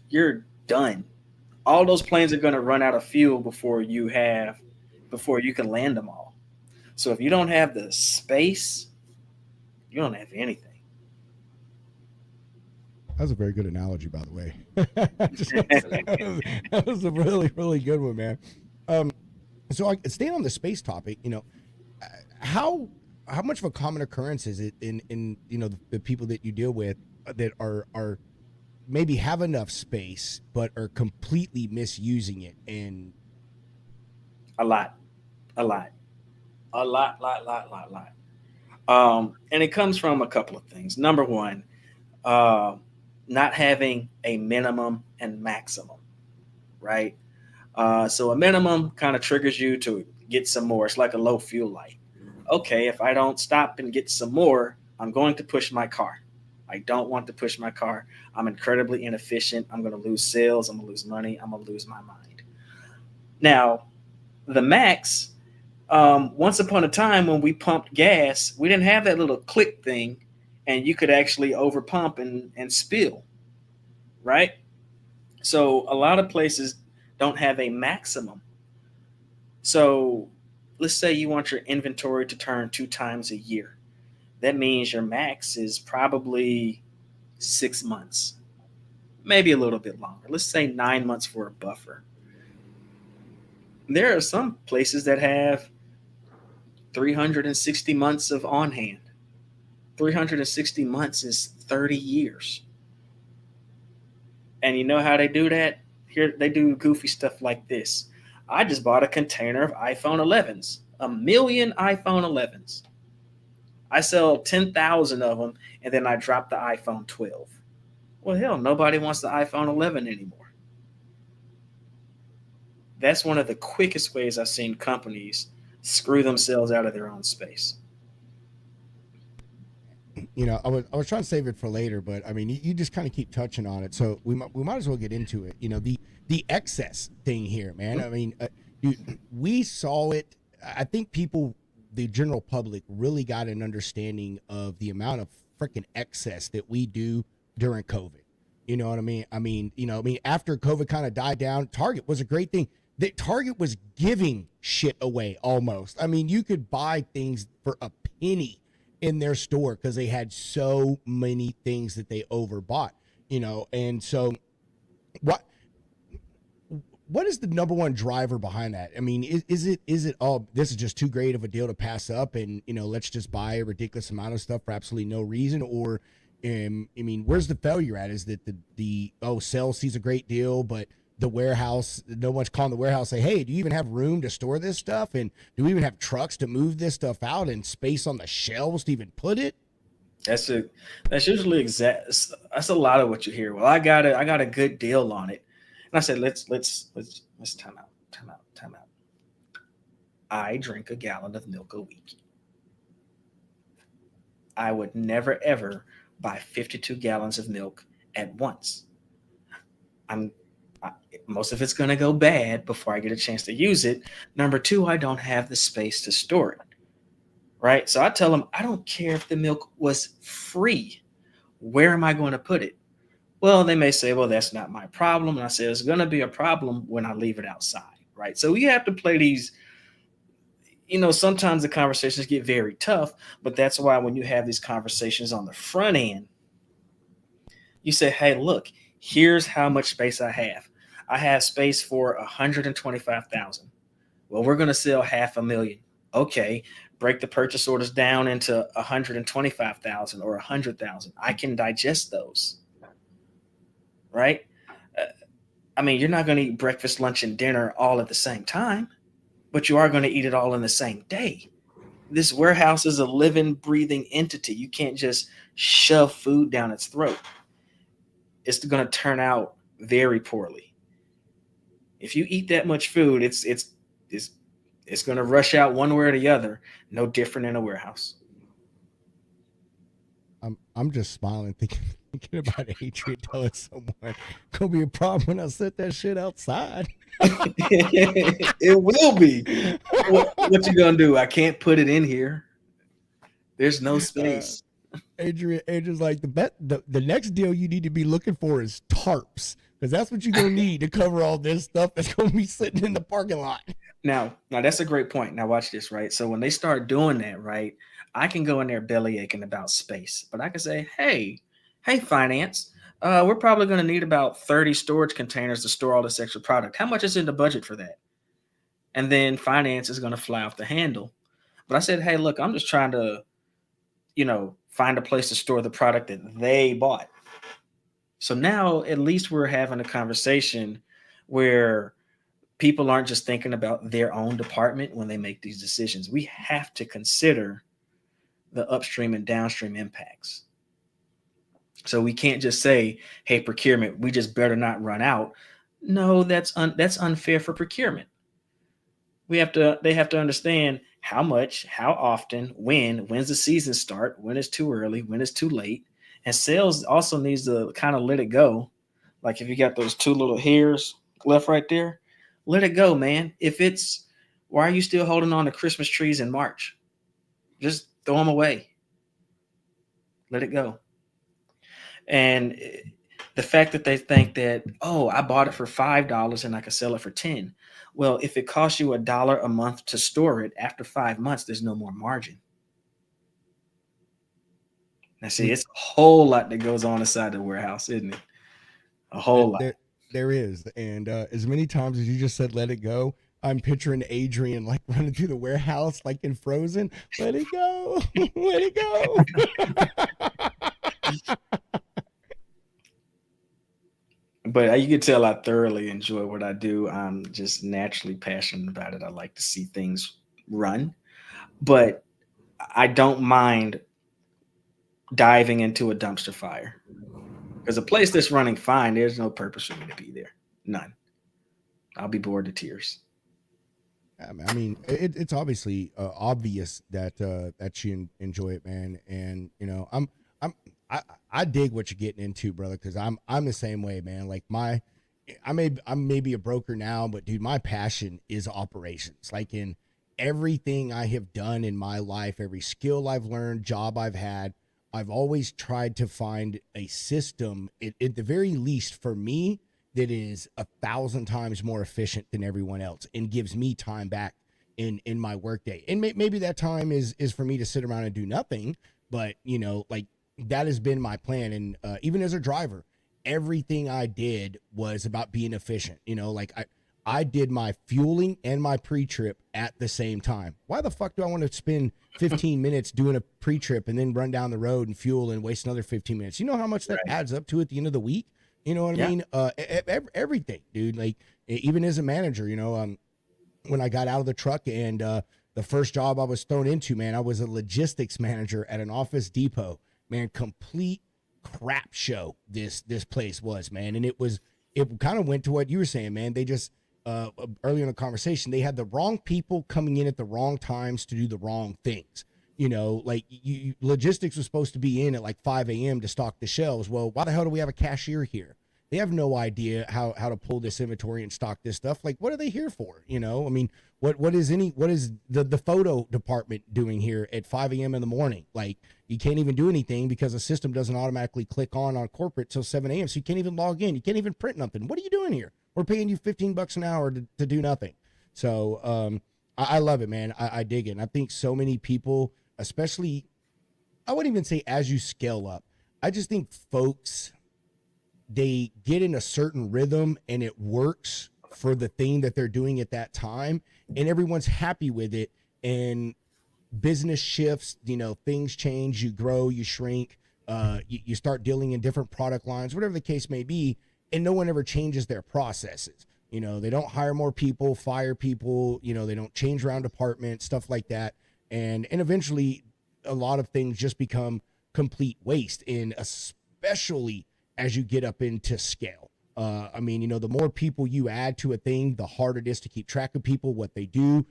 you're done. All those planes are going to run out of fuel before you can land them all. So if you don't have the space, you don't have anything. That was a very good analogy, by the way. That was a really, really good one, man. So staying on the space topic, how much of a common occurrence is it in the people that you deal with that are maybe have enough space but are completely misusing it? And a lot. And it comes from a couple of things. Number one, not having a minimum and maximum, right? So a minimum kind of triggers you to get some more. It's like a low fuel light. Okay, if I don't stop and get some more, I'm going to push my car. I don't want to push my car. I'm incredibly inefficient. I'm going to lose sales. I'm going to lose money. I'm going to lose my mind. Now, the max, once upon a time when we pumped gas, we didn't have that little click thing, and you could actually overpump and spill, right? So a lot of places don't have a maximum. So let's say you want your inventory to turn 2 times a year. That means your max is probably 6 months, maybe a little bit longer. Let's say 9 months for a buffer. There are some places that have 360 months of on hand. 360 months is 30 years. And you know how they do that? Here they do goofy stuff like this. I just bought a container of iPhone 11s, a million iPhone 11s. I sell 10,000 of them, and then I drop the iPhone 12. Well, hell, nobody wants the iPhone 11 anymore. That's one of the quickest ways I've seen companies screw themselves out of their own space. You know, I was trying to save it for later, but I mean, you just kind of keep touching on it, so we might as well get into it. You know, the excess thing here, man. I mean, dude, we saw it. I think people, the general public, really got an understanding of the amount of freaking excess that we do during COVID. You know what I mean? After COVID kind of died down, Target was a great thing. That Target was giving shit away almost. I mean, you could buy things for a penny in their store because they had so many things that they overbought, you know. And so what is the number one driver behind that? I mean, is it oh, this is just too great of a deal to pass up, and you know, let's just buy a ridiculous amount of stuff for absolutely no reason? Or I mean, where's the failure at? Is that the sales sees a great deal, but the warehouse, no one's calling the warehouse, say, hey, do you even have room to store this stuff? And do we even have trucks to move this stuff out and space on the shelves to even put it? That's usually that's a lot of what you hear. Well, I got a good deal on it. And I said, let's time out. I drink a gallon of milk a week. I would never ever buy 52 gallons of milk at once. Most of it's going to go bad before I get a chance to use it. Number two, I don't have the space to store it. Right? So I tell them, I don't care if the milk was free. Where am I going to put it? Well, they may say, well, that's not my problem. And I say, it's going to be a problem when I leave it outside. Right? So we have to play these, you know, sometimes the conversations get very tough, but that's why when you have these conversations on the front end, you say, hey, look, here's how much space I have. I have space for 125,000. Well, we're going to sell 500,000. Okay, break the purchase orders down into 125,000 or 100,000. I can digest those, right? I mean, you're not going to eat breakfast, lunch, and dinner all at the same time, but you are going to eat it all in the same day. This warehouse is a living, breathing entity. You can't just shove food down its throat. It's going to turn out very poorly. If you eat that much food, it's going to rush out one way or the other. No different in a warehouse. I'm just smiling thinking about Adrian telling someone gonna be a problem when I set that shit outside. It will be. What you gonna do? I can't put it in here. There's no space. Adrian's like, the next deal you need to be looking for is tarps, because that's what you're gonna need to cover all this stuff that's gonna be sitting in the parking lot. Now that's a great point. Now watch this, right? So when they start doing that, right, I can go in there belly aching about space, but I can say, hey, finance, we're probably going to need about 30 storage containers to store all this extra product. How much is in the budget for that? And then finance is going to fly off the handle. But I said, hey, look, I'm just trying to, find a place to store the product that they bought. So now at least we're having a conversation where people aren't just thinking about their own department when they make these decisions. We have to consider the upstream and downstream impacts. So we can't just say, hey, procurement, we just better not run out. No, that's unfair for procurement. They have to understand how much, how often, when's the season start, when it's too early, when it's too late. And sales also needs to kind of let it go. Like if you got those two little hairs left right there, let it go, man. Why are you still holding on to Christmas trees in March? Just throw them away. Let it go. And the fact that they think that, I bought it for $5 and I could sell it for $10. Well, if it costs you $1 a month to store it, after 5 months, there's no more margin. Now, see, it's a whole lot that goes on inside the warehouse, isn't it? A whole lot. There is. And as many times as you just said, let it go, I'm picturing Adrian like running through the warehouse like in Frozen. Let it go. Let it go. But you can tell I thoroughly enjoy what I do. I'm just naturally passionate about it. I like to see things run, but I don't mind diving into a dumpster fire because a place that's running fine, there's no purpose for me to be there. None. I'll be bored to tears. I mean, it's obviously obvious that that you enjoy it, man. And you know, I'm I dig what you're getting into, brother, because I'm the same way, man. Like I'm maybe a broker now, but dude, my passion is operations. Like in everything I have done in my life, every skill I've learned, job I've had, I've always tried to find a system, at the very least for me, that is 1,000 times more efficient than everyone else and gives me time back in my workday. And maybe that time is for me to sit around and do nothing, but you know, like that has been my plan. And even as a driver, everything I did was about being efficient. You know, like I did my fueling and my pre-trip at the same time. Why the fuck do I want to spend 15 minutes doing a pre-trip and then run down the road and fuel and waste another 15 minutes? You know how much that adds up to at the end of the week? You know what I mean? Everything, dude. Like even as a manager, you know, when I got out of the truck and the first job I was thrown into, man, I was a logistics manager at an Office Depot. Man, complete crap show this place was, man. And it kind of went to what you were saying, man. They just earlier in the conversation, they had the wrong people coming in at the wrong times to do the wrong things. You know, like logistics was supposed to be in at like 5 a.m. to stock the shelves. Well, why the hell do we have a cashier here? They have no idea how to pull this inventory and stock this stuff. Like, what are they here for? You know, I mean, what is the photo department doing here at 5 a.m. in the morning? Like, you can't even do anything because the system doesn't automatically click on corporate till 7 a.m. So you can't even log in. You can't even print nothing. What are you doing here? We're paying you $15 an hour to do nothing. So I love it, man. I dig it. And I think so many people, especially, I wouldn't even say as you scale up, I just think folks, they get in a certain rhythm and it works for the thing that they're doing at that time and everyone's happy with it, and business shifts, you know, things change, you grow, you shrink, you start dealing in different product lines, whatever the case may be, and no one ever changes their processes. You know, they don't hire more people, fire people, you know, they don't change around departments, stuff like that. And eventually a lot of things just become complete waste, and especially as you get up into scale. I mean, you know, the more people you add to a thing, the harder it is to keep track of people, what they do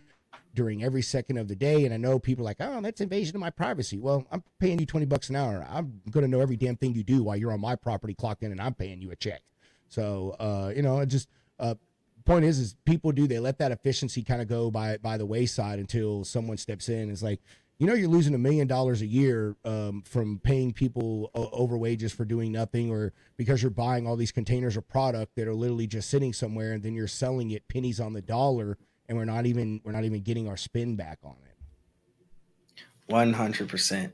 during every second of the day. And I know people are like, oh, that's invasion of my privacy. Well, I'm paying you $20 an hour. I'm going to know every damn thing you do while you're on my property clocked in and I'm paying you a check. So, you know, it just, point is people they let that efficiency kind of go by the wayside until someone steps in and is like, you know, you're losing $1 million a year from paying people over wages for doing nothing, or because you're buying all these containers of product that are literally just sitting somewhere, and then you're selling it pennies on the dollar, and we're not even getting our spin back on it. 100%.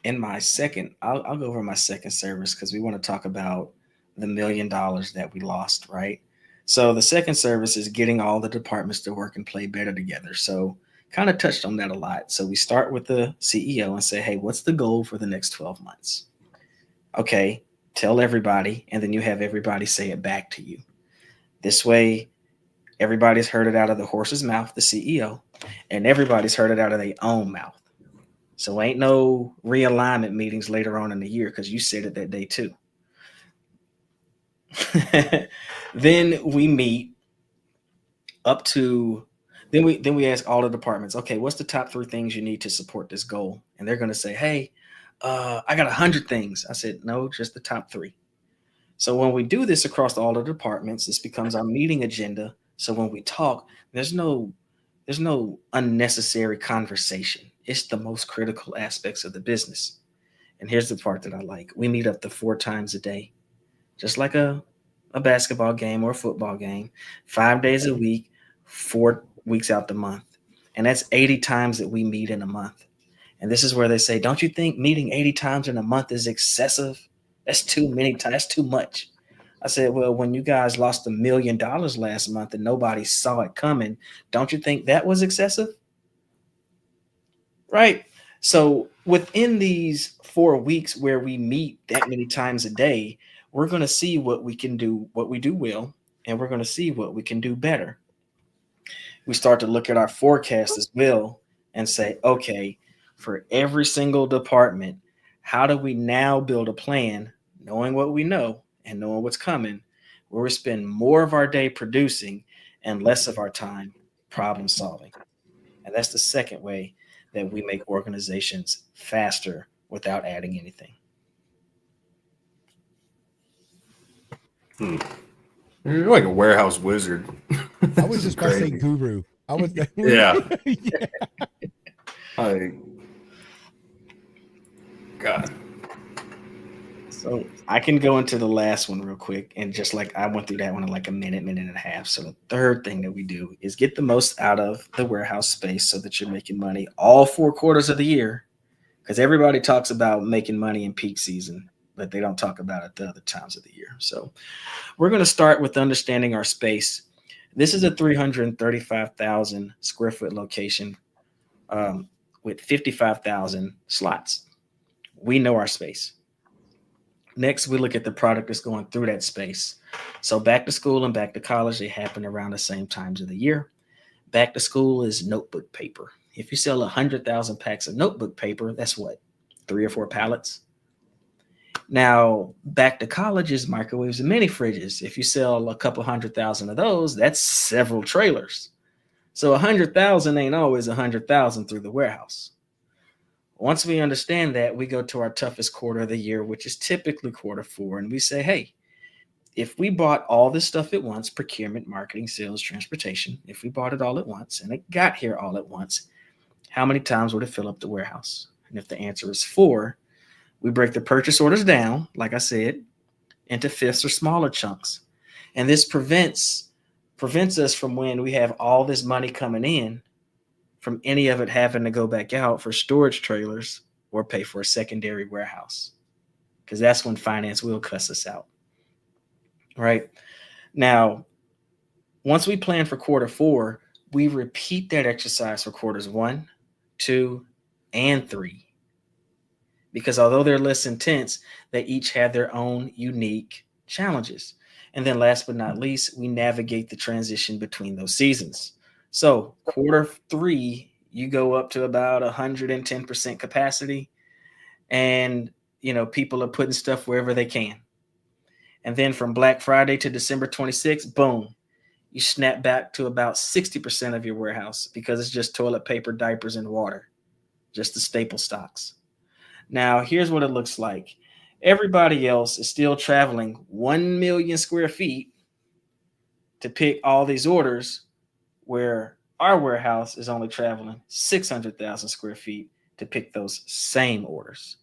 In my second, I'll go over my second service because we want to talk about the $1 million that we lost, right? So the second service is getting all the departments to work and play better together. So kind of touched on that a lot. So we start with the CEO and say, hey, what's the goal for the next 12 months? Okay, tell everybody, and then you have everybody say it back to you. This way, everybody's heard it out of the horse's mouth, the CEO, and everybody's heard it out of their own mouth. So ain't no realignment meetings later on in the year because you said it that day too. Then we meet up to then we ask all the departments, okay, what's the top 3 things you need to support this goal? And they're going to say, hey, I got 100 things. I said, no, just the top 3. So when we do this across all the departments, this becomes our meeting agenda. So when we talk, there's no unnecessary conversation. It's the most critical aspects of the business. And here's the part that I like. We meet up to 4 times a day, just like a basketball game or a football game, 5 days a week, 4 weeks out the month. And that's 80 times that we meet in a month. And this is where they say, don't you think meeting 80 times in a month is excessive? That's too many times. That's too much. I said, well, when you guys lost $1 million last month and nobody saw it coming, don't you think that was excessive? Right. So within these 4 weeks where we meet that many times a day, we're going to see what we can do, what we do well, and we're going to see what we can do better. We start to look at our forecast as well and say, okay, for every single department, how do we now build a plan, knowing what we know and knowing what's coming, where we spend more of our day producing and less of our time problem solving? And that's the second way that we make organizations faster without adding anything. You're like a warehouse wizard. I was just about to say guru. I was Yeah. yeah. God. So I can go into the last one real quick. And just like I went through that one in like a minute and a half. So the third thing that we do is get the most out of the warehouse space so that you're making money all 4 quarters of the year. Because everybody talks about making money in peak season, but they don't talk about it the other times of the year. So we're going to start with understanding our space. This is a 335,000 square foot location with 55,000 slots. We know our space. Next, we look at the product that's going through that space. So back to school and back to college, they happen around the same times of the year. Back to school is notebook paper. If you sell 100,000 packs of notebook paper, that's what, 3 or 4 pallets? Now, back to college is microwaves and mini fridges. If you sell a couple 100,000 of those, that's several trailers. So 100,000 ain't always 100,000 through the warehouse. Once we understand that, we go to our toughest quarter of the year, which is typically Q4, and we say, hey, if we bought all this stuff at once, procurement, marketing, sales, transportation, if we bought it all at once and it got here all at once, how many times would it fill up the warehouse? And if the answer is 4, we break the purchase orders down, like I said, into fifths or smaller chunks. And this prevents us from, when we have all this money coming in, from any of it having to go back out for storage trailers or pay for a secondary warehouse. Because that's when finance will cuss us out. Right? Now, once we plan for Q4, we repeat that exercise for quarters 1, 2, and 3. Because although they're less intense, they each have their own unique challenges. And then last but not least, we navigate the transition between those seasons. So Q3, you go up to about 110% capacity, and people are putting stuff wherever they can. And then from Black Friday to December 26th, boom, you snap back to about 60% of your warehouse because it's just toilet paper, diapers, and water, just the staple stocks. Now, here's what it looks like. Everybody else is still traveling 1 million square feet to pick all these orders, where our warehouse is only traveling 600,000 square feet to pick those same orders.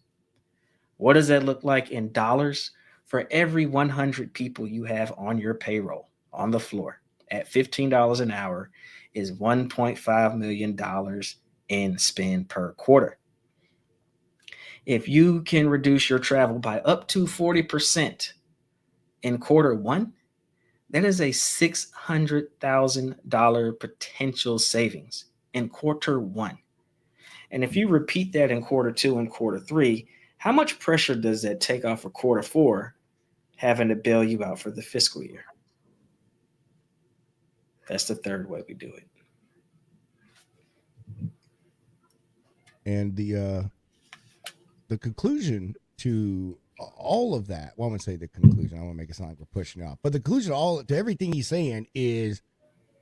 What does that look like in dollars? For every 100 people you have on your payroll on the floor at $15 an hour is $1.5 million in spend per quarter. If you can reduce your travel by up to 40% in Q1, that is a $600,000 potential savings in Q1. And if you repeat that in Q2 and Q3, how much pressure does that take off of Q4 having to bail you out for the fiscal year? That's the third way we do it. And the conclusion to all of that, well, I'm gonna say the conclusion, I don't want to make it sound like we're pushing it off, but the conclusion to everything he's saying is,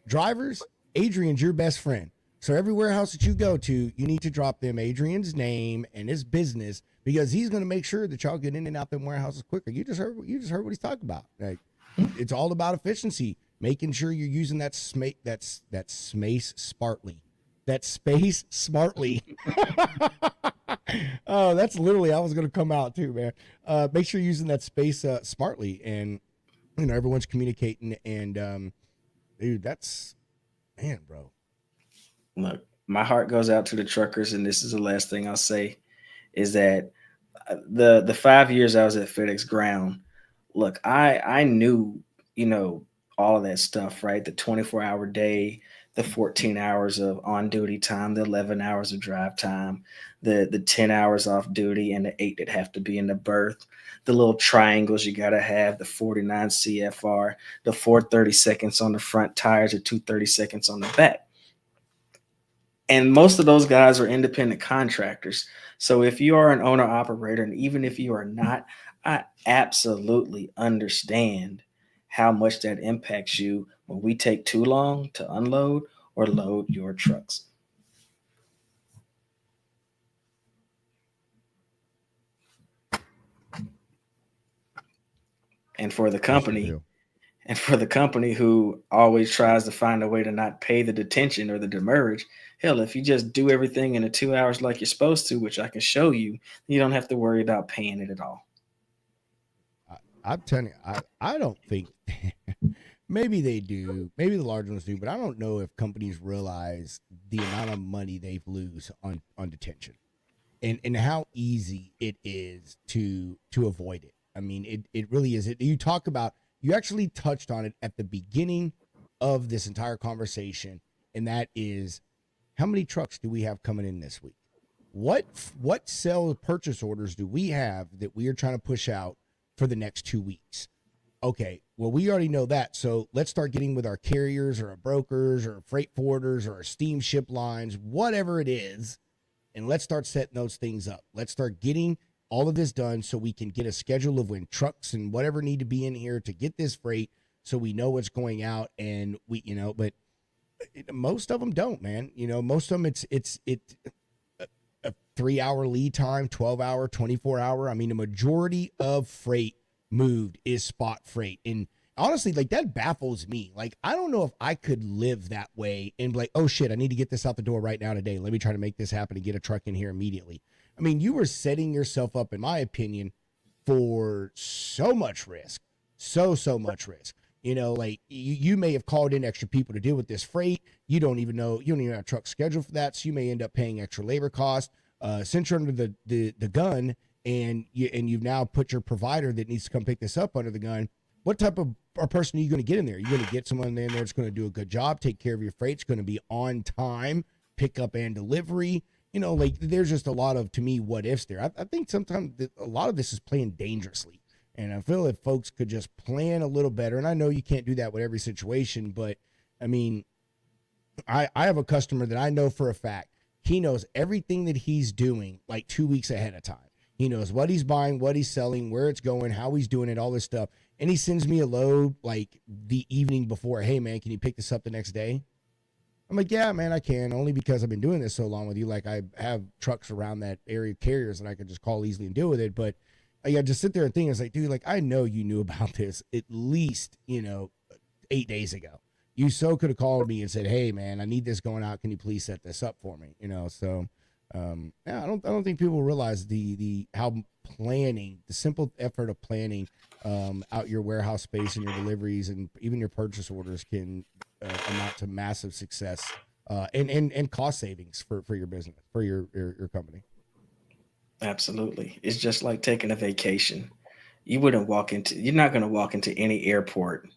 drivers, Adrian's your best friend. So every warehouse that you go to, you need to drop them Adrian's name and his business, because he's going to make sure that y'all get in and out them warehouses quicker. You just heard what he's talking about. Like, it's all about efficiency, making sure you're using that space smartly. That space smartly. Oh, that's literally, I was going to come out too, man. Make sure you're using that space smartly, and everyone's communicating. And dude, that's, man, bro. Look, my heart goes out to the truckers, and this is the last thing I'll say, is that the 5 years I was at FedEx Ground, look, I knew, all of that stuff, right? The 24-hour day, the 14 hours of on duty time, the 11 hours of drive time, the 10 hours off duty, and the 8 that have to be in the berth, the little triangles you got to have, the 49 CFR, the 430 seconds on the front tires, or 230 seconds on the back. And most of those guys are independent contractors. So if you are an owner operator, and even if you are not, I absolutely understand how much that impacts you when we take too long to unload or load your trucks. And for the company, who always tries to find a way to not pay the detention or the demurrage, hell, if you just do everything in the 2 hours like you're supposed to, which I can show you, you don't have to worry about paying it at all. I'm telling you, I don't think maybe they do, maybe the large ones do, but I don't know if companies realize the amount of money they lose on detention, and how easy it is to avoid it. I mean, it really is. You talk about, you actually touched on it at the beginning of this entire conversation, and that is, how many trucks do we have coming in this week? What sell purchase orders do we have that we are trying to push out for the next 2 weeks? Okay, well, we already know that. So let's start getting with our carriers or our brokers or freight forwarders or our steamship lines, whatever it is, and let's start setting those things up. Let's start getting all of this done so we can get a schedule of when trucks and whatever need to be in here to get this freight, so we know what's going out. And we, but most of them don't, man. Most of them, it's a 3-hour lead time, 12-hour, 24-hour. I mean, the majority of freight moved is spot freight. And honestly, like, that baffles me. Like, I don't know if I could live that way and be like, oh shit, I need to get this out the door right now today. Let me try to make this happen and get a truck in here immediately. I mean, you were setting yourself up, in my opinion, for so much risk, so much risk. Like, you may have called in extra people to deal with this freight. You don't even have a truck scheduled for that. So you may end up paying extra labor costs. Since you're under the gun, and you've now put your provider that needs to come pick this up under the gun, what type of person are you going to get in there? You're going to get someone in there that's going to do a good job, take care of your freight. It's going to be on time, pickup and delivery. Like, there's just a lot of, to me, what ifs there. I think sometimes a lot of this is playing dangerously. And I feel if folks could just plan a little better, and I know you can't do that with every situation, but I mean, I have a customer that I know for a fact, he knows everything that he's doing like 2 weeks ahead of time. He knows what he's buying, what he's selling, where it's going, how he's doing it, all this stuff. And he sends me a load like the evening before. Hey man, can you pick this up the next day? I'm like, yeah, man, I can, only because I've been doing this so long with you. Like, I have trucks around that area, carriers, and I can just call easily and deal with it. But I just sit there and think, it's like, dude, like, I know you knew about this at least, 8 days ago. You so could have called me and said, hey man, I need this going out. Can you please set this up for me? So yeah, I don't think people realize the how planning, the simple effort of planning out your warehouse space and your deliveries and even your purchase orders can amount to massive success and cost savings for your business, for your company. Absolutely. It's just like taking a vacation. You're not going to walk into any airport.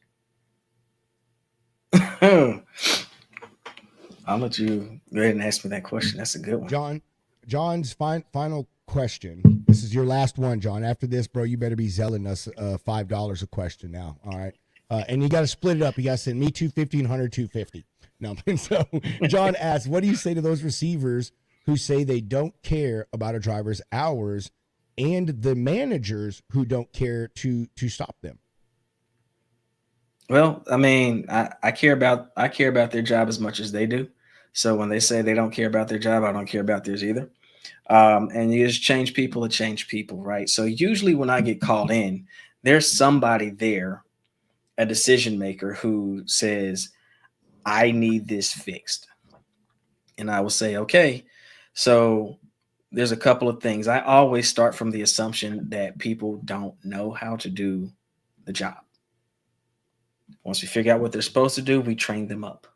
I'll let you go ahead and ask me that question. That's a good one. John's final question. This is your last one, John. After this, bro, you better be selling us $5 a question now. All right. And you got to split it up. You got to send me 250 and Hunter 250. No. So John asks, what do you say to those receivers who say they don't care about a driver's hours and the managers who don't care to stop them? Well, I mean, I care about their job as much as they do. So when they say they don't care about their job, I don't care about theirs either. And you just change people to change people, right? So usually when I get called in, there's somebody there, a decision maker, who says, I need this fixed. And I will say, okay, so there's a couple of things. I always start from the assumption that people don't know how to do the job. Once we figure out what they're supposed to do, we train them up.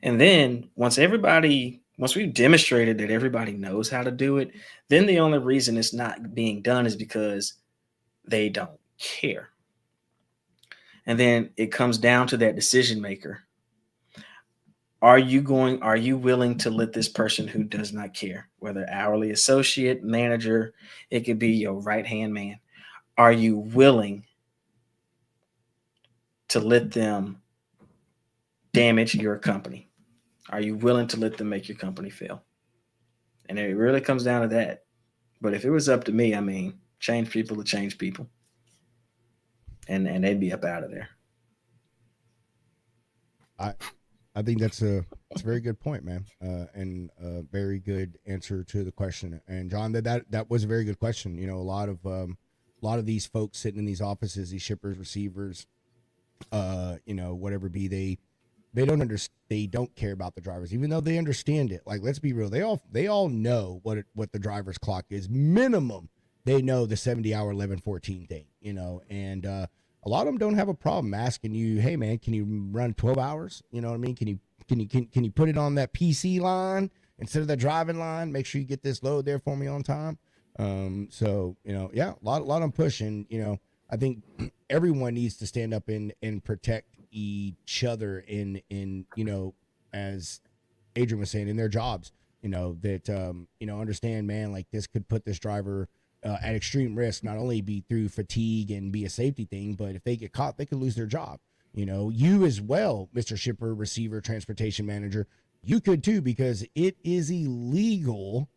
And then once we've demonstrated that everybody knows how to do it, then the only reason it's not being done is because they don't care. And then it comes down to that decision maker. Are you willing to let this person who does not care, whether hourly associate, manager, it could be your right-hand man. Are you willing to let them damage your company? Are you willing to let them make your company fail? And it really comes down to that. But if it was up to me, I mean, change people to change people. And they'd be up out of there. I think that's a very good point, man, and a very good answer to the question. And John, that was a very good question. You know, a lot of these folks sitting in these offices, these shippers, receivers, you know, whatever be they don't understand. They don't care about the drivers, even though they understand it. Like, let's be real, they all know what the driver's clock is. Minimum, they know the 70-hour 11-14 thing. You know, and a lot of them don't have a problem asking you, hey man, can you run 12 hours? You know what I mean? Can you put it on that PC line instead of the driving line? Make sure you get this load there for me on time. So, you know, yeah, a lot of them pushing. You know, I think everyone needs to stand up and protect each other in, you know, as Adrian was saying, in their jobs, you know, that, you know, understand, man, like this could put this driver at extreme risk, not only be through fatigue and be a safety thing, but if they get caught, they could lose their job. You know, you as well, Mr. Shipper, Receiver, Transportation Manager, you could too, because it is illegal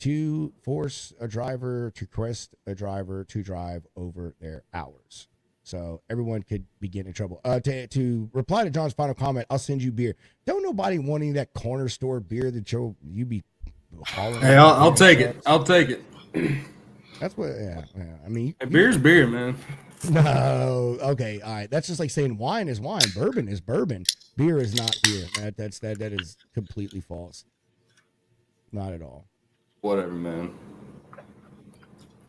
to force a driver, to request a driver to drive over their hours. So everyone could be getting in trouble. To reply to John's final comment, I'll send you beer. Don't nobody want any of that corner store beer that you be hauling. Hey, I'll take it. I'll take it. That's what, yeah. I mean, beer's beer, man. No, okay, all right. That's just like saying wine is wine, bourbon is bourbon, beer is not beer. That is completely false. Not at all. Whatever, man.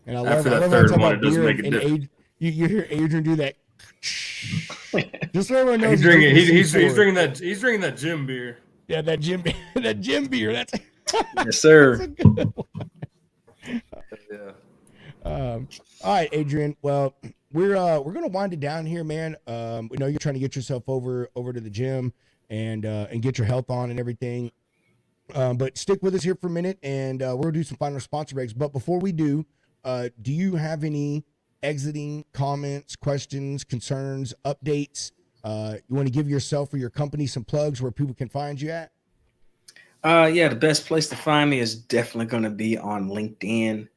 And I After love that how I third talk one, about it doesn't beer make a difference. you hear Adrian do that. Just so everyone knows, He's drinking. He's drinking that. He's drinking that gym beer. Yeah, that gym beer. That's Yes, sir. that's a good one. Yeah. All right, Adrian. Well, we're gonna wind it down here, man. We know you're trying to get yourself over to the gym and get your health on and everything. But stick with us here for a minute, and we'll do some final sponsor breaks. But before we do you have any exiting comments, questions, concerns, updates? You want to give yourself or your company some plugs where people can find you at? Yeah, the best place to find me is definitely going to be on LinkedIn.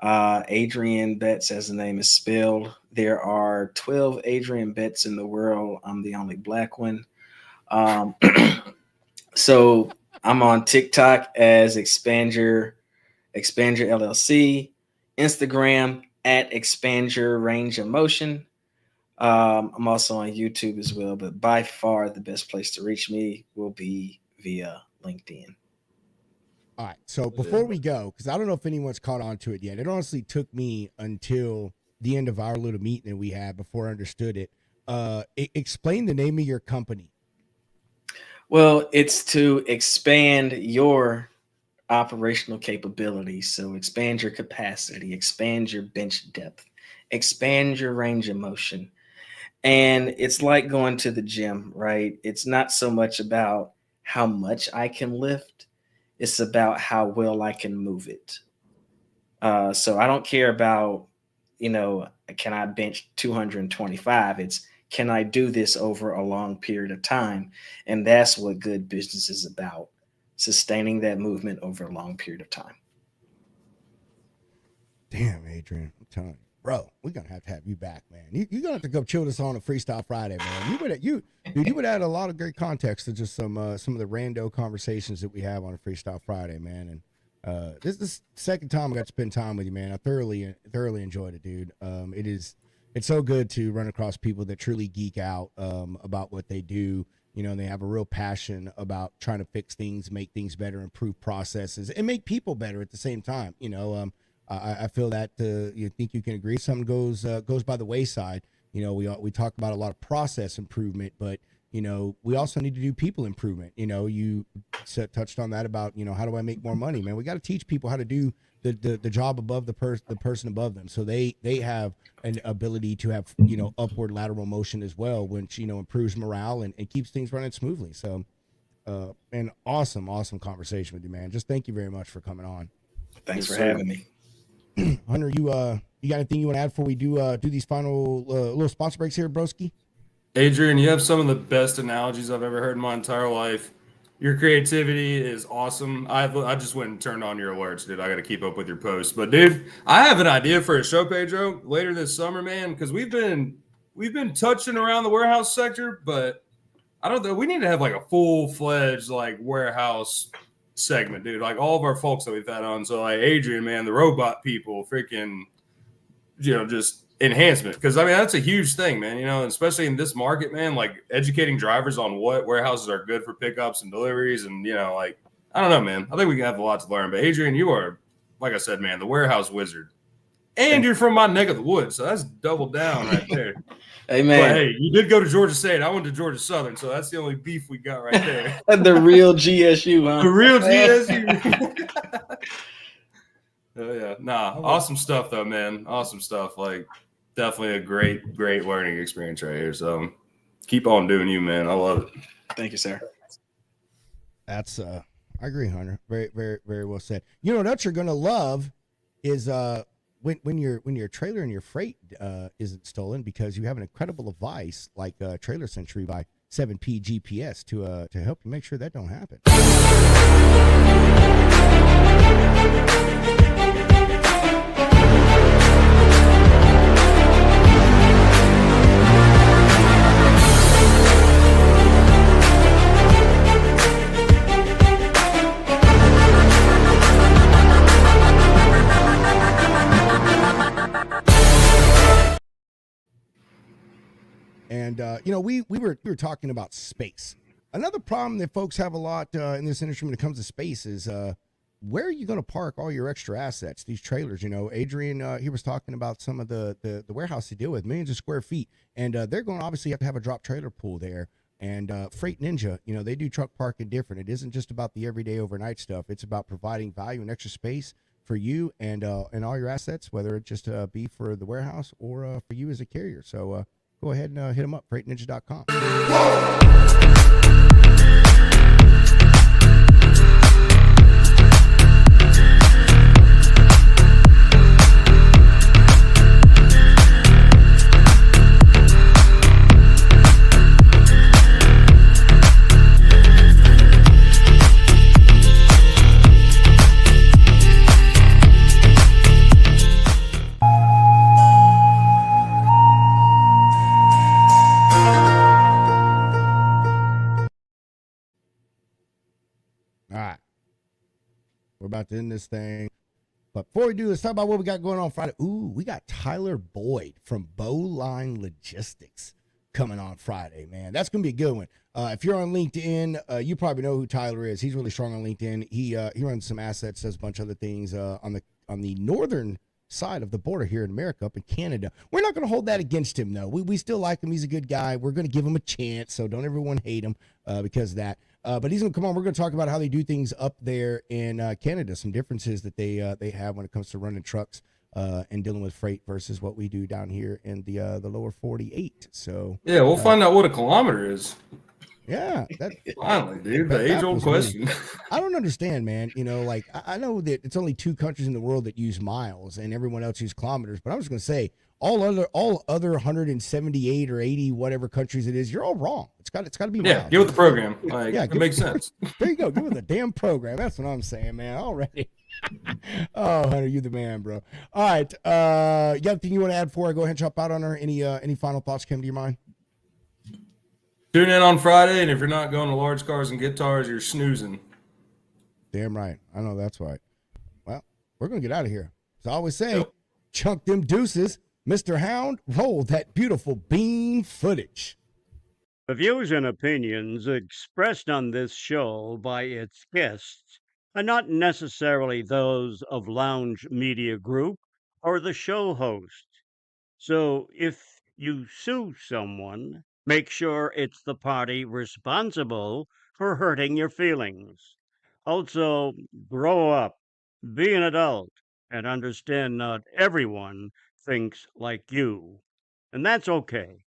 Adrian Betts, as the name is spelled. There are 12 Adrian Betts in the world. I'm the only black one. So I'm on TikTok as Xpandur LLC, Instagram at Xpandur Range of Motion. I'm also on YouTube as well, but by far the best place to reach me will be via LinkedIn. All right. So before we go, because I don't know if anyone's caught on to it yet, it honestly took me until the end of our little meeting that we had before I understood it. Explain the name of your company. Well, it's to expand your operational capabilities. So expand your capacity, expand your bench depth, expand your range of motion. And it's like going to the gym, right? It's not so much about how much I can lift. It's about how well I can move it. So I don't care about, can I bench 225? It's, can I do this over a long period of time? And that's what good business is about, sustaining that movement over a long period of time. Damn, Adrian, I'm telling you, bro, we're gonna have to have you back, man. You're gonna have to go chill this on a Freestyle Friday, man. You would add a lot of great context to just some of the rando conversations that we have on a Freestyle Friday, man. And this is the second time I got to spend time with you, man. I thoroughly enjoyed it, dude. It's so good to run across people that truly geek out about what they do. And they have a real passion about trying to fix things, make things better, improve processes, and make people better at the same time. I feel that you think you can agree. Something goes by the wayside. We talk about a lot of process improvement, but we also need to do people improvement. You touched on that about, how do I make more money, man? We got to teach people how to do the job above the person above them. So they have an ability to have, upward lateral motion as well, which, improves morale and keeps things running smoothly. So, an awesome conversation with you, man. Just thank you very much for coming on. Thanks for having me. Hunter, you got anything you want to add before we do these final little sponsor breaks here, broski? Adrian, you have some of the best analogies I've ever heard in my entire life. Your creativity is awesome. I just went and turned on your alerts, dude. I got to keep up with your posts. But dude, I have an idea for a show, Pedro, later this summer, man, because we've been touching around the warehouse sector, but I don't know. We need to have like a full-fledged like warehouse segment, dude. Like all of our folks that we've had on. So like Adrian, man, the robot people, freaking, just enhancement, because I mean that's a huge thing, man, especially in this market, man, like educating drivers on what warehouses are good for pickups and deliveries, and like I don't know, man, I think we have a lot to learn. But Adrian, you are, like I said, man, the warehouse wizard, and you're from my neck of the woods, so that's double down right there. Hey, man. But hey, you did go to Georgia State. I went to Georgia Southern, so that's the only beef we got right there. The real GSU, huh? The real GSU. Oh yeah, awesome stuff though, man. Awesome stuff. Like definitely a great learning experience right here. So keep on doing you, man. I love it. Thank you, sir. That's I agree, Hunter. Very, very, very well said. What you're gonna love is when your trailer and your freight isn't stolen, because you have an incredible device like Trailer Century by 7P GPS to help you make sure that don't happen. And we were talking about space. Another problem that folks have a lot in this industry when it comes to space is where are you going to park all your extra assets, these trailers? Adrian, he was talking about some of the warehouse they deal with, millions of square feet, and they're going to obviously have to have a drop trailer pool there. And Freight Ninja, they do truck parking different. It isn't just about the everyday overnight stuff. It's about providing value and extra space for you and all your assets, whether it just be for the warehouse or for you as a carrier. So go ahead and hit them up, freightninja.com. All right. We're about to end this thing. But before we do, let's talk about what we got going on Friday. Ooh, we got Tyler Boyd from Bowline Logistics coming on Friday, man. That's going to be a good one. If you're on LinkedIn, you probably know who Tyler is. He's really strong on LinkedIn. He runs some assets, does a bunch of other things on the northern side of the border here in America, up in Canada. We're not going to hold that against him, though. We still like him. He's a good guy. We're going to give him a chance, so don't everyone hate him because of that. But he's going to come on. We're going to talk about how they do things up there in Canada, some differences that they have when it comes to running trucks and dealing with freight versus what we do down here in the lower 48. So yeah, we'll find out what a kilometer is. Yeah, finally, dude, the age-old question. I don't understand, man. Like I know that it's only 2 countries in the world that use miles, and everyone else uses kilometers. But I was going to say all other 178 or 80 whatever countries it is, you're all wrong. It's got to be miles. Yeah, get with the program. Like, it makes sense. There you go. Get with the damn program. That's what I'm saying, man. Already. Oh, Hunter, you the man, bro. All right. You got anything you want to add before I go ahead and jump out on her? Any final thoughts come to your mind? Tune in on Friday, and if you're not going to Large Cars and Guitars, you're snoozing. Damn right. I know that's right. Well, we're going to get out of here. As I always say, chunk them deuces. Mr. Hound, roll that beautiful bean footage. The views and opinions expressed on this show by its guests are not necessarily those of Lounge Media Group or the show host. So if you sue someone, Make sure it's the party responsible for hurting your feelings. Also, grow up, be an adult, and understand not everyone thinks like you. And that's okay.